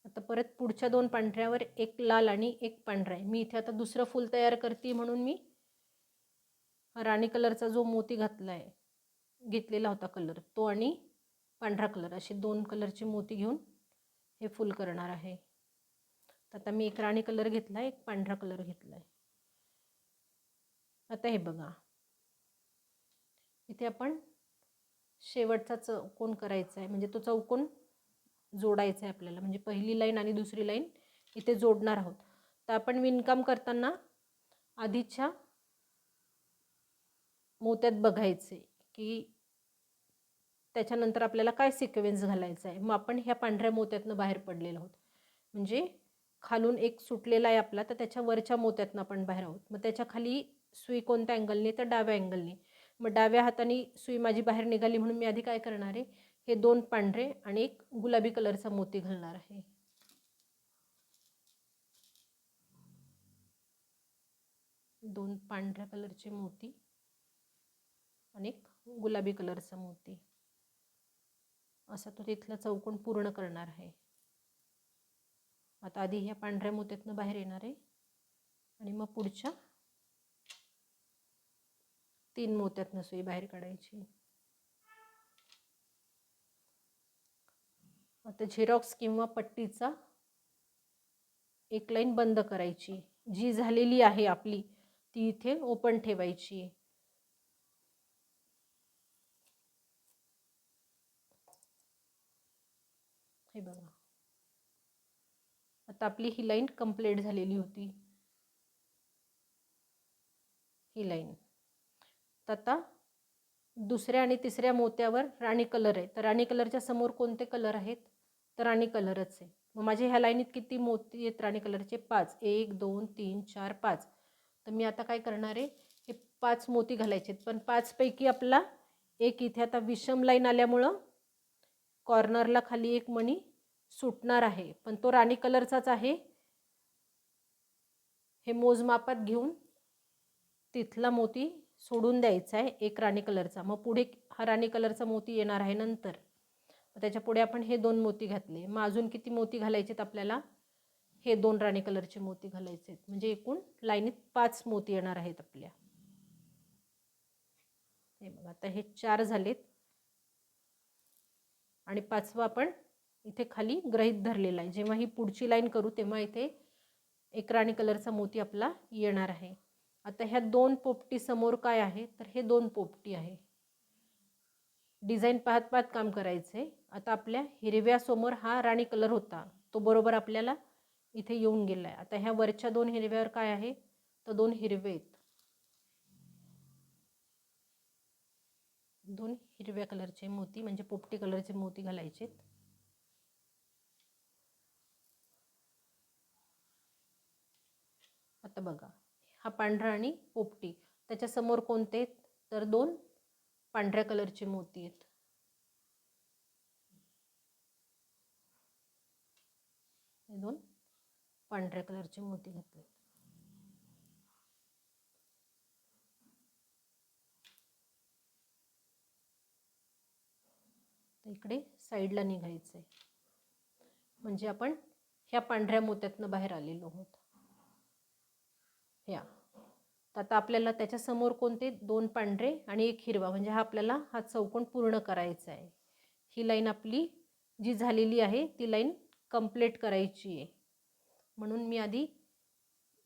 आता परत पुढच्या 2 पांढऱ्यावर एक लाल आणि एक पांढरा आहे. मी इथे आता दुसरं फूल तयार करते म्हणून मी राणी कलरचा जो मोती घेतलेला होता कलर, तो आणि पांढरा कलर असे 2 कलरचे मोती घेऊन हे फूल करणार आहे. आता मी एक राणी कलर घेतला आहे, एक पांढरा कलर घेतला आहे. आता हे बघा, इथे आपण शेवटचा चौकोन करायचा आहे, म्हणजे तो चौकोन जोडायचा आहे आपल्याला, म्हणजे पहिली लाईन आणि दुसरी लाईन इथे जोडणार आहोत. तर आपण विणकाम करताना आधीच्या मोत्यात बघायचे की त्याच्यानंतर आपल्याला काय सिक्वेन्स घालायचा आहे. मग आपण ह्या पांढऱ्या मोत्यातनं बाहेर पडलेलो आहोत, म्हणजे खालून एक सुटलेला आहे आपला, तर त्याच्या वरच्या मोत्यातनं आपण बाहेर आहोत. मग त्याच्या खाली सुई कोणत्या अँगलने, तर डाव्या अँगलने. मग डाव्या हाताने सुई माझी बाहेर निघाली म्हणून मी आधी काय करणार आहे, हे 2 पांढरे आणि एक गुलाबी कलरचा मोती घालणार आहे. 2 पांढऱ्या कलरचे मोती आणि एक गुलाबी कलरचा मोती, असा तो तिथला चौकोन पूर्ण करणार आहे. आता आधी ह्या पांढऱ्या मोत्यातनं बाहेर येणार आहे आणि मग पुढच्या 3 मोत्यातनं सुई बाहेर काढायची. आता झेरॉक्स किंवा पट्टीचा एक लाईन बंद करायची, जी झालेली आहे आपली ती इथे ओपन ठेवायची. हे बघा, आता आपली ही लाईन कंप्लीट झालेली होती, ही लाईन. तर आता दुसऱ्या आणि तिसऱ्या मोत्यावर राणी कलर आहे, तर राणी कलरच्या समोर कोणते कलर आहेत, तर राणी कलरच आहे. मग माझे ह्या लाईनीत किती मोती आहेत राणी कलरचे, 5. 1 2 3 4 5. तर मी आता काय करणार आहे, हे 5 मोती घालायचे आहेत, पण 5 पैकी आपला एक इथे आता विषम लाईन आल्यामुळं कॉर्नरला खाली एक मणी सुटणार आहे, पण तो राणी कलरचाच आहे. हे मोजमापात घेऊन तिथला मोती सोडून द्यायचा आहे, एक राणी कलरचा. मग पुढे हा राणी कलरचा मोती येणार आहे नंतर. त्याच्या पुढे आपण हे 2 मोती घातले. मग अजून किती मोती घालायचेत आपल्याला? हे 2 राणी कलरचे मोती घालायचे आहेत. म्हणजे एकूण लाईनीत 5 मोती येणार आहेत आपल्या. हे बघा, आता हे 4 झालेत आणि 5वा आपण इथे खाली गृहीत धरलेला आहे. जेव्हा ही पुढची लाईन करू तेव्हा इथे एक राणी कलरचा मोती आपला येणार आहे. आता ह्या 2 पोपटी समोर काय आहे? तर हे 2 पोपटी आहे. डिझाईन पाहत पाहत काम करायचे. आता आपल्या हिरव्या समोर हा राणी कलर होता, तो बरोबर आपल्याला इथे येऊन गेला आहे. आता ह्या वरच्या 2 हिरव्यावर काय आहे? तर 2 हिरवे आहेत. 2 हिरव्या कलरचे मोती म्हणजे पोपटी कलरचे मोती घालायचे. आता बघा, हा पांढरा आणि पोपटी, त्याच्या समोर कोणते आहेत? तर 2 पांढऱ्या कलरचे मोती आहेत. हे 2 पांढऱ्या कलरचे मोती घातले. तर इकडे साईडला निघायचं आहे, म्हणजे आपण ह्या पांढऱ्या मोत्यातनं बाहेर आलेलो आहोत. ह्या तर आता आपल्याला त्याच्या समोर कोणते? 2 पांढरे आणि एक हिरवा, म्हणजे हा आपल्याला हा चौकोन पूर्ण करायचा आहे. ही लाईन आपली जी झालेली आहे ती लाईन कंप्लीट करायची आहे. म्हणून मी आधी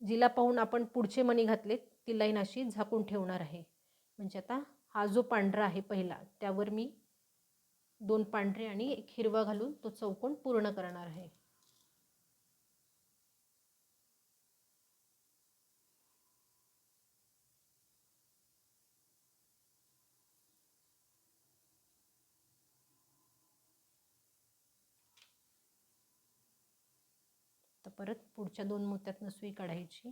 जिला पाहून आपण पुढचे मणी घातलेत ती लाईन अशी झाकून ठेवणार आहे. म्हणजे आता हा जो पांढरा आहे पहिला, त्यावर मी 2 पांढरे आणि एक हिरवा घालून तो चौकोन पूर्ण करणार आहे. तर परत पुढच्या 2 मोत्यातनं सुई काढायची.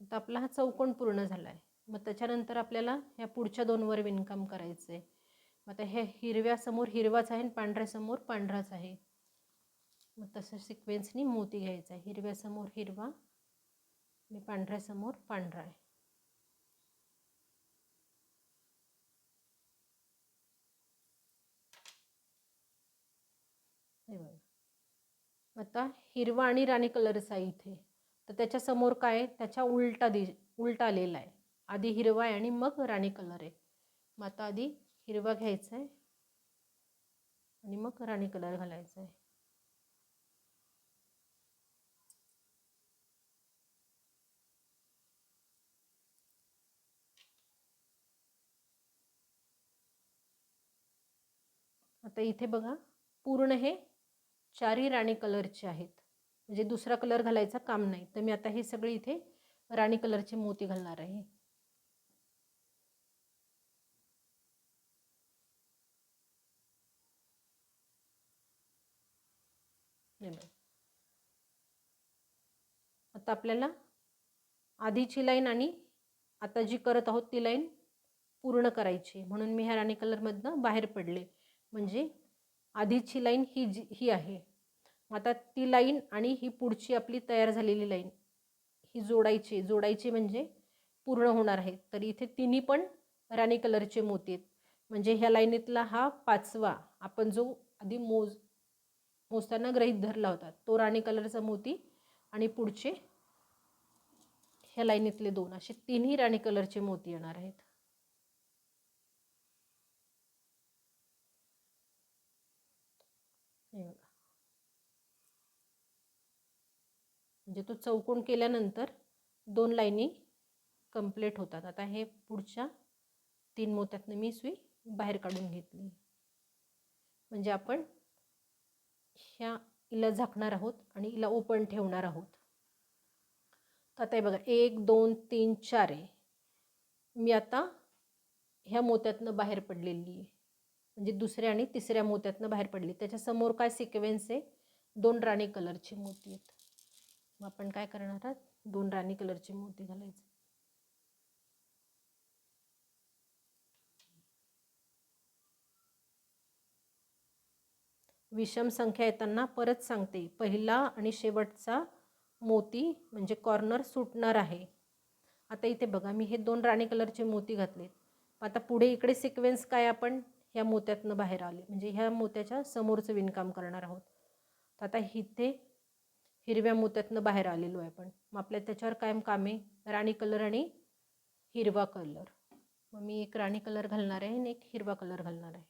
आता आपला हा चौकोन पूर्ण झाला आहे. मग त्याच्यानंतर आपल्याला ह्या पुढच्या 2 वर विणकाम करायचं आहे. मग आता ह्या हिरव्या समोर हिरवाच आहे आणि पांढऱ्या समोर पांढराच आहे. मग तसं सिक्वेन्सनी मोती घ्यायचा आहे. हिरव्या समोर हिरवा आणि पांढऱ्या समोर पांढरा आहे. हे बघा, आता हिरवा आणि राणी कलरचा आहे इथे, तर त्याच्या समोर काय आहे? त्याच्या उलटा आलेला आहे. आधी हिरवा आहे आणि मग राणी कलर आहे. मग आता आधी हिरवा घ्यायचा आहे आणि मग राणी कलर घालायचा आहे. आता इथे बघा, पूर्ण हे 4ही राणी कलरचे आहेत, म्हणजे दुसरा कलर घालायचा काम नाही. तर मी आता हे सगळे इथे राणी कलरचे मोती घालणार आहे. आता आपल्याला आधीची लाईन आणि आता जी करत आहोत ती लाईन पूर्ण करायची, म्हणून मी ह्या राणी कलरमधनं बाहेर पडले. म्हणजे आधीची लाईन ही आहे. आता ती लाईन आणि ही पुढची आपली तयार झालेली लाईन ही जोडायची म्हणजे पूर्ण होणार आहे. तर इथे तिन्ही पण राणी कलरचे मोती आहेत. म्हणजे ह्या लाईनीतला हा 5वा आपण जो आधी मोजताना गृहीत धरला होता तो राणी कलरचा मोती, आणि पुढचे ह्या लाईनीतले 2 असे तिन्ही राणी कलरचे मोती येणार आहेत. हे बघा, म्हणजे तो चौकोन केल्यानंतर 2 लाईनी कंप्लीट होतात. आता हे पुढच्या 3 मोत्यातनं मी सुई बाहेर काढून घेतली. म्हणजे आपण ह्या इला झाकणार आहोत आणि इला ओपन ठेवणार आहोत. तर आता हे बघा, 1 2 3 4 आहे. मी आता ह्या मोत्यातनं बाहेर पडलेली आहे, म्हणजे दुसऱ्या आणि तिसऱ्या मोत्यातनं बाहेर पडली. त्याच्यासमोर काय सिक्वेन्स आहे? 2 राणी कलरचे मोती आहेत. मग आपण काय करणार आहात? 2 राणी कलरचे मोती घालायचे. विषम संख्या येताना परत सांगते, पहिला आणि शेवटचा मोती म्हणजे कॉर्नर सुटणार आहे. आता इथे बघा, मी हे 2 राणी कलरचे मोती घातलेत. आता पुढे इकडे सिक्वेन्स काय, आपण ह्या मोत्यातनं बाहेर आले म्हणजे ह्या मोत्याच्या समोरचं विणकाम करणार आहोत. तर आता इथे हिरव्या मोत्यातनं बाहेर आलेलो आहे आपण. मग आपल्या त्याच्यावर कायम काम आहे राणी कलर आणि हिरवा कलर. मग मी एक राणी कलर घालणार आहे आणि एक हिरवा कलर घालणार आहे.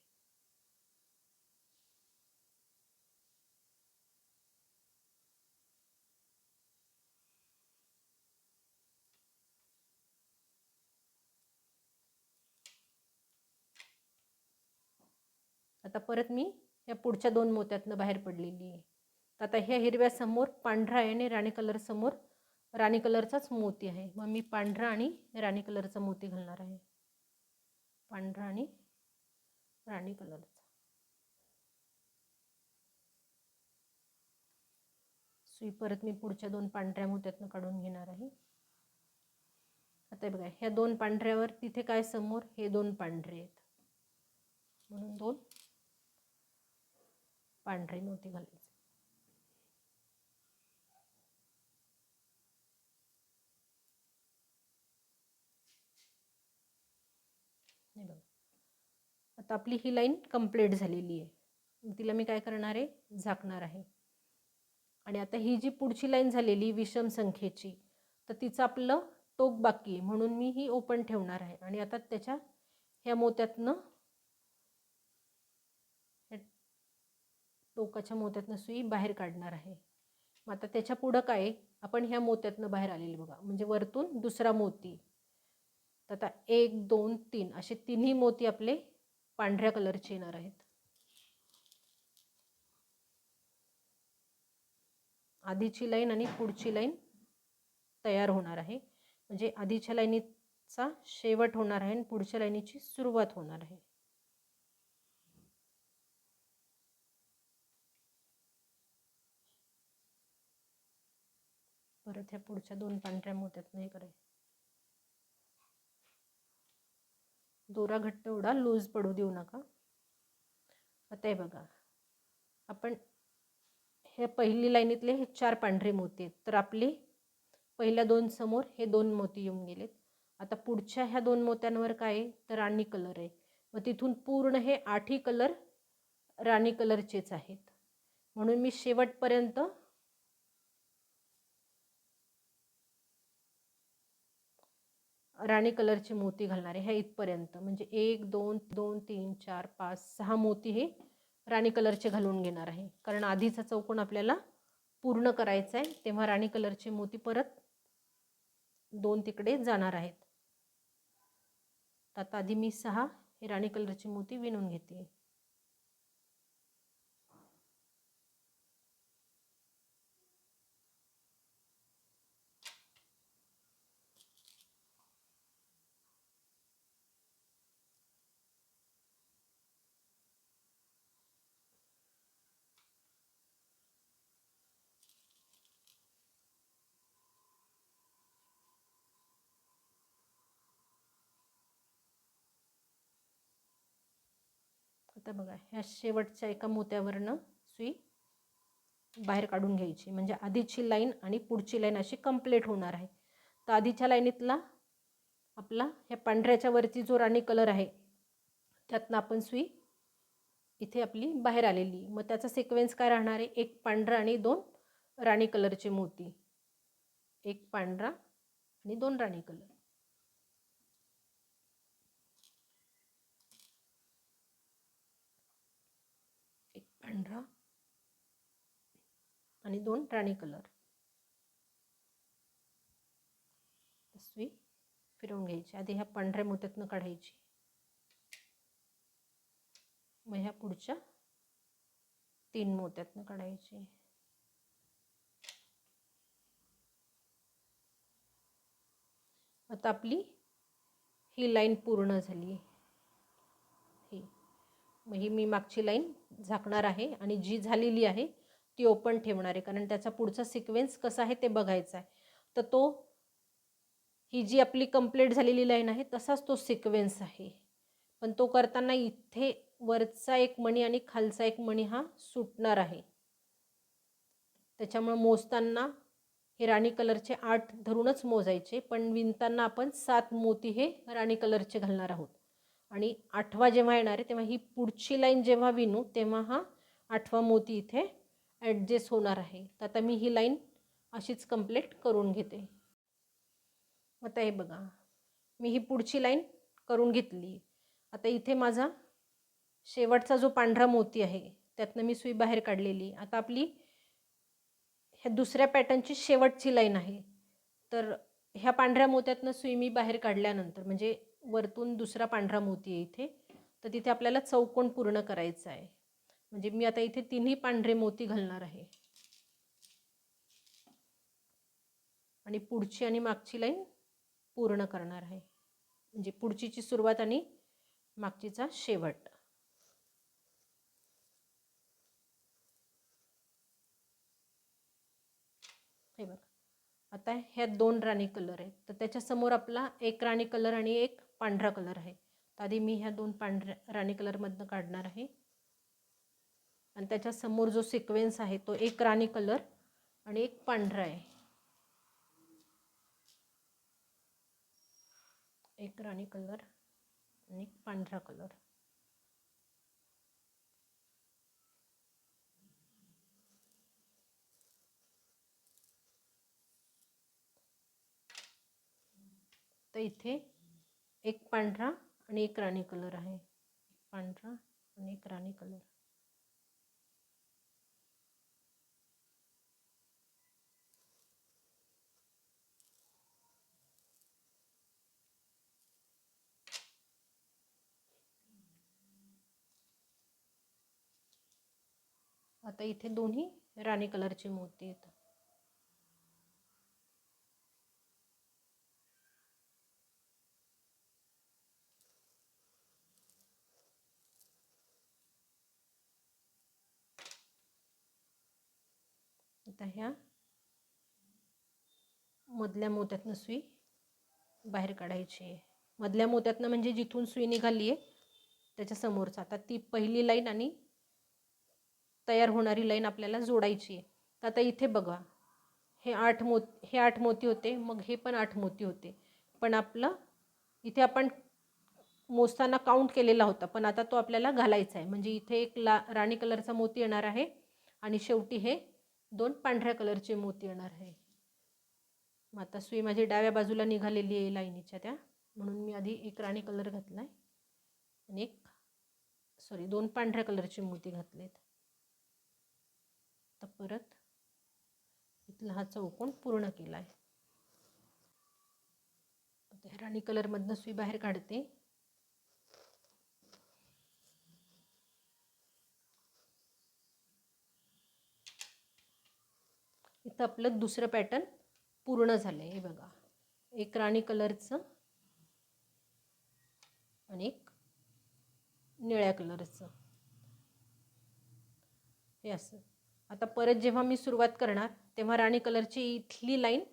आता परत मी या पुढच्या 2 मोत्यातनं बाहेर पडलेली आहे. तर आता ह्या हिरव्या समोर पांढरा आहे आणि राणी कलर समोर राणी कलरचाच मोती आहे. मग मी पांढरा आणि राणी कलरचा मोती घालणार आहे. पांढरा आणि राणी कलरचा. सुई परत मी पुढच्या 2 पांढऱ्या मोत्यातनं काढून घेणार आहे. आता बघा, ह्या 2 पांढऱ्यावर तिथे काय समोर हे 2 पांढरे आहेत म्हणून 2 पांढरे मोती घालायचे. हे बघा, आता आपली ही लाईन कंप्लीट झालेली आहे. तिला मी काय करणार आहे, झाकणार आहे. आणि आता ही जी पुढची लाईन झालेली विषम संख्येची, तर तिचं आपलं टोक बाकी आहे म्हणून मी ही ओपन ठेवणार आहे. आणि आता त्याच्या ह्या मोत्यातनं, टोकाच्या मोत्यातनं सुई बाहेर काढणार आहे. मग आता त्याच्या पुढं काय, आपण ह्या मोत्यातनं बाहेर आलेली बघा, म्हणजे वरतून दुसरा मोती. तर आता 1 2 3 असे तिन्ही मोती आपले पांढऱ्या कलरचे येणार आहेत. आधीची लाईन आणि पुढची लाईन तयार होणार आहे. म्हणजे आधीच्या लाईनीचा शेवट होणार आहे आणि पुढच्या लाईनीची सुरुवात होणार आहे. परत ह्या पुढच्या 2 पांढऱ्या मोत्यातनं हे करायचं. दोरा घट्ट एवढा लूज पडू देऊ नका. आता हे बघा, आपण हे पहिली लाईनीतले हे 4 पांढरे मोती आहेत. तर आपले पहिल्या 2 समोर हे 2 मोती येऊन गेलेत. आता पुढच्या ह्या 2 मोत्यांवर काय आहे, तर राणी कलर आहे. मग तिथून पूर्ण हे 8ही कलर राणी कलरचेच आहेत म्हणून मी शेवटपर्यंत राणी कलरचे मोती घालणार आहे ह्या इथपर्यंत. म्हणजे 1 2 2 3 4 5 6 मोती हे राणी कलरचे घालून घेणार आहे. कारण आधीचा चौकोन आपल्याला पूर्ण करायचा आहे, तेव्हा राणी कलरचे मोती परत 2 तिकडे जाणार आहेत. आता आधी मी 6 हे राणी कलरचे मोती विणून घेते. आता बघा, ह्या शेवटच्या एका मोत्यावरनं सुई बाहेर काढून घ्यायची म्हणजे आधीची लाईन आणि पुढची लाईन अशी कंप्लीट होणार आहे. तर आधीच्या लाईनीतला आपला ह्या पांढऱ्याच्या वरती जो राणी कलर आहे त्यातनं आपण सुई इथे आपली बाहेर आलेली. मग त्याचा सिक्वेन्स काय राहणार आहे, 1 पांढरा आणि 2 राणी कलरचे मोती. 1 पांढरा आणि 2 राणी कलर. एक पांढरा आणि 2 राणी कलर. सुई फिरवून घ्यायची. आधी ह्या पांढऱ्या मोत्यातनं काढायची, मग ह्या पुढच्या 3 मोत्यातनं काढायची. आता आपली ही लाईन पूर्ण झाली. मग ही मी मागची लाईन झाकणार आहे आणि जी झालेली आहे ती ओपन ठेवणार आहे, कारण त्याचा पुढचा सिक्वेन्स कसा आहे ते बघायचा आहे. तर तो ही जी आपली कंप्लीट झालेली लाईन आहे तसाच तो सिक्वेन्स आहे, पण तो करताना इथे वरचा एक मणी आणि खालचा एक मणी हा सुटणार आहे. त्याच्यामुळे मोजताना हे राणी कलरचे 8 धरूनच मोजायचे, पण विणताना आपण 7 मोती हे राणी कलरचे घालणार आहोत. आणि 8वा जेव्हा येणार आहे तेव्हा ही पुढची लाईन जेव्हा विणू तेव्हा हा 8वा मोती इथे ॲडजस्ट होणार आहे. तर आता मी ही लाईन अशीच कंप्लीट करून घेते. आता हे बघा, मी ही पुढची लाईन करून घेतली. आता इथे माझा शेवटचा जो पांढरा मोती आहे त्यातनं मी सुई बाहेर काढलेली. आता आपली ह्या दुसऱ्या पॅटर्नची शेवटची लाईन आहे. तर ह्या पांढऱ्या मोत्यातनं सुई मी बाहेर काढल्यानंतर म्हणजे वरतून दुसरा पांढरा मोती आहे इथे, तर तिथे आपल्याला चौकोन पूर्ण करायचा आहे. म्हणजे मी आता इथे 3ही पांढरे मोती घालणार आहे आणि पुढची आणि मागची लाईन पूर्ण करणार आहे. म्हणजे पुढचीची सुरुवात आणि मागचीचा शेवट. हे बघा, आता ह्या 2 राणी कलर आहेत, तर त्याच्यासमोर आपला एक राणी कलर आणि एक पांढरा कलर आहे. तर आधी मी ह्या 2 पांढऱ्या राणी कलरमधनं काढणार आहे आणि त्याच्यासमोर जो सिक्वेन्स आहे तो एक राणी कलर आणि एक पांढरा आहे. एक राणी कलर आणि एक पांढरा कलर. तर इथे एक पांढरा आणि एक राणी कलर आहे. एक पांढरा आणि एक राणी कलर. आता इथे दोन्ही राणी कलरचे मोती आहेत. आता ह्या मधल्या मोत्यातनं सुई बाहेर काढायची आहे. मधल्या मोत्यातनं म्हणजे जिथून सुई निघाली आहे त्याच्या समोरचा. आता ती पहिली लाईन आणि तयार होणारी लाईन आपल्याला जोडायची आहे. तर आता इथे बघा, हे 8 मोती होते, मग हे पण 8 मोती होते, पण आपलं इथे आपण मोजताना काउंट केलेला होता, पण आता तो आपल्याला घालायचा आहे. म्हणजे इथे एक राणी कलरचा मोती येणार आहे आणि शेवटी हे 2 पांढऱ्या कलरचे मोती येणार आहे. मग आता सुई माझी डाव्या बाजूला निघालेली आहे लाईनीच्या त्या, म्हणून मी आधी एक राणी कलर घातला आहे आणि 2 पांढऱ्या कलरचे मोती घातलेत. तर परत इथला हा चौकोन पूर्ण केला आहे. आता राणी कलरमधनं सुई बाहेर काढते. इथं आपलं दुसरं पॅटर्न पूर्ण झालं आहे. हे बघा, एक राणी कलरचं आणि एक निळ्या कलरचं, हे असं. आता परत जेव्हा मी सुरुवात करणार तेव्हा राणी कलरची इथली लाईन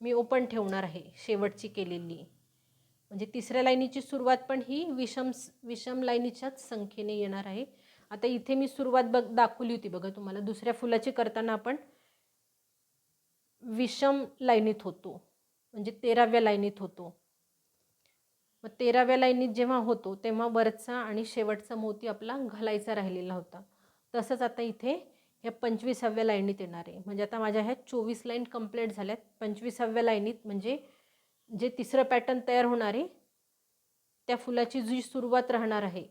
मी ओपन ठेवणार आहे, शेवटची केलेली. म्हणजे तिसऱ्या लाईनीची सुरुवात पण ही विषम लाईनीच्याच संख्येने येणार आहे. आता इथे मी सुरुवात दाखवली होती बघा तुम्हाला, दुसऱ्या फुलाची करताना आपण विषम लाईनीत होतो, म्हणजे 13व्या लाईनीत होतो. मग 13व्या लाईनीत जेव्हा होतो तेव्हा वरचा आणि शेवटचा मोती आपला घालायचा राहिलेला होता. तसंच आता इथे ह्या 25व्या लाईनीत येणार आहे. म्हणजे आता माझ्या ह्या 24 लाईन कंप्लीट झाल्यात. 25व्या लाईनीत म्हणजे जे तिसरं पॅटर्न तयार होणार आहे त्या फुलाची जी सुरुवात राहणार आहे,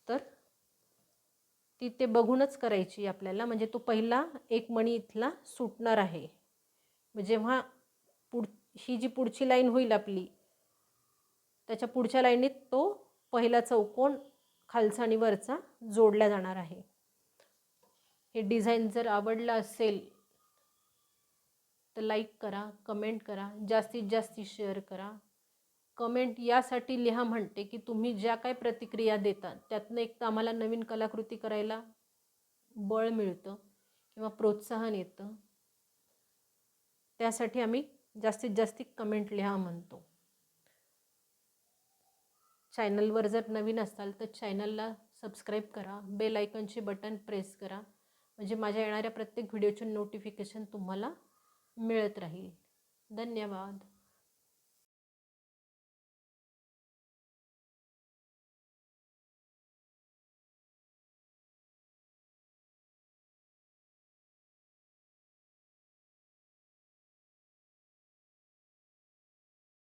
तर ती ते बघूनच करायची आपल्याला. म्हणजे तो पहिला एक मणी इथला सुटणार आहे. जेव्हा ही जी पुढची लाईन होईल आपली, त्याच्या पुढच्या लाईनीत तो पहिला चौकोन खालचा आणि वरचा जोडला जाणार आहे. हे डिझाईन जर आवडलं असेल तर लाईक करा, कमेंट करा, जास्तीत जास्त शेअर करा. कमेंट यासाठी लिहा म्हणते की तुम्ही ज्या काय प्रतिक्रिया देता त्यातनं एक तर आम्हाला नवीन कलाकृती करायला बळ मिळतं किंवा प्रोत्साहन येतं. त्यासाठी आम्ही जास्तीत जास्त कमेंट लिहा म्हणतो. चॅनलवर जर नवीन असाल तर चॅनलला सबस्क्राईब करा, बेल आयकॉनचे बटन प्रेस करा, म्हणजे माझ्या येणाऱ्या प्रत्येक व्हिडिओचे नोटिफिकेशन तुम्हाला मिळत राहील. धन्यवाद.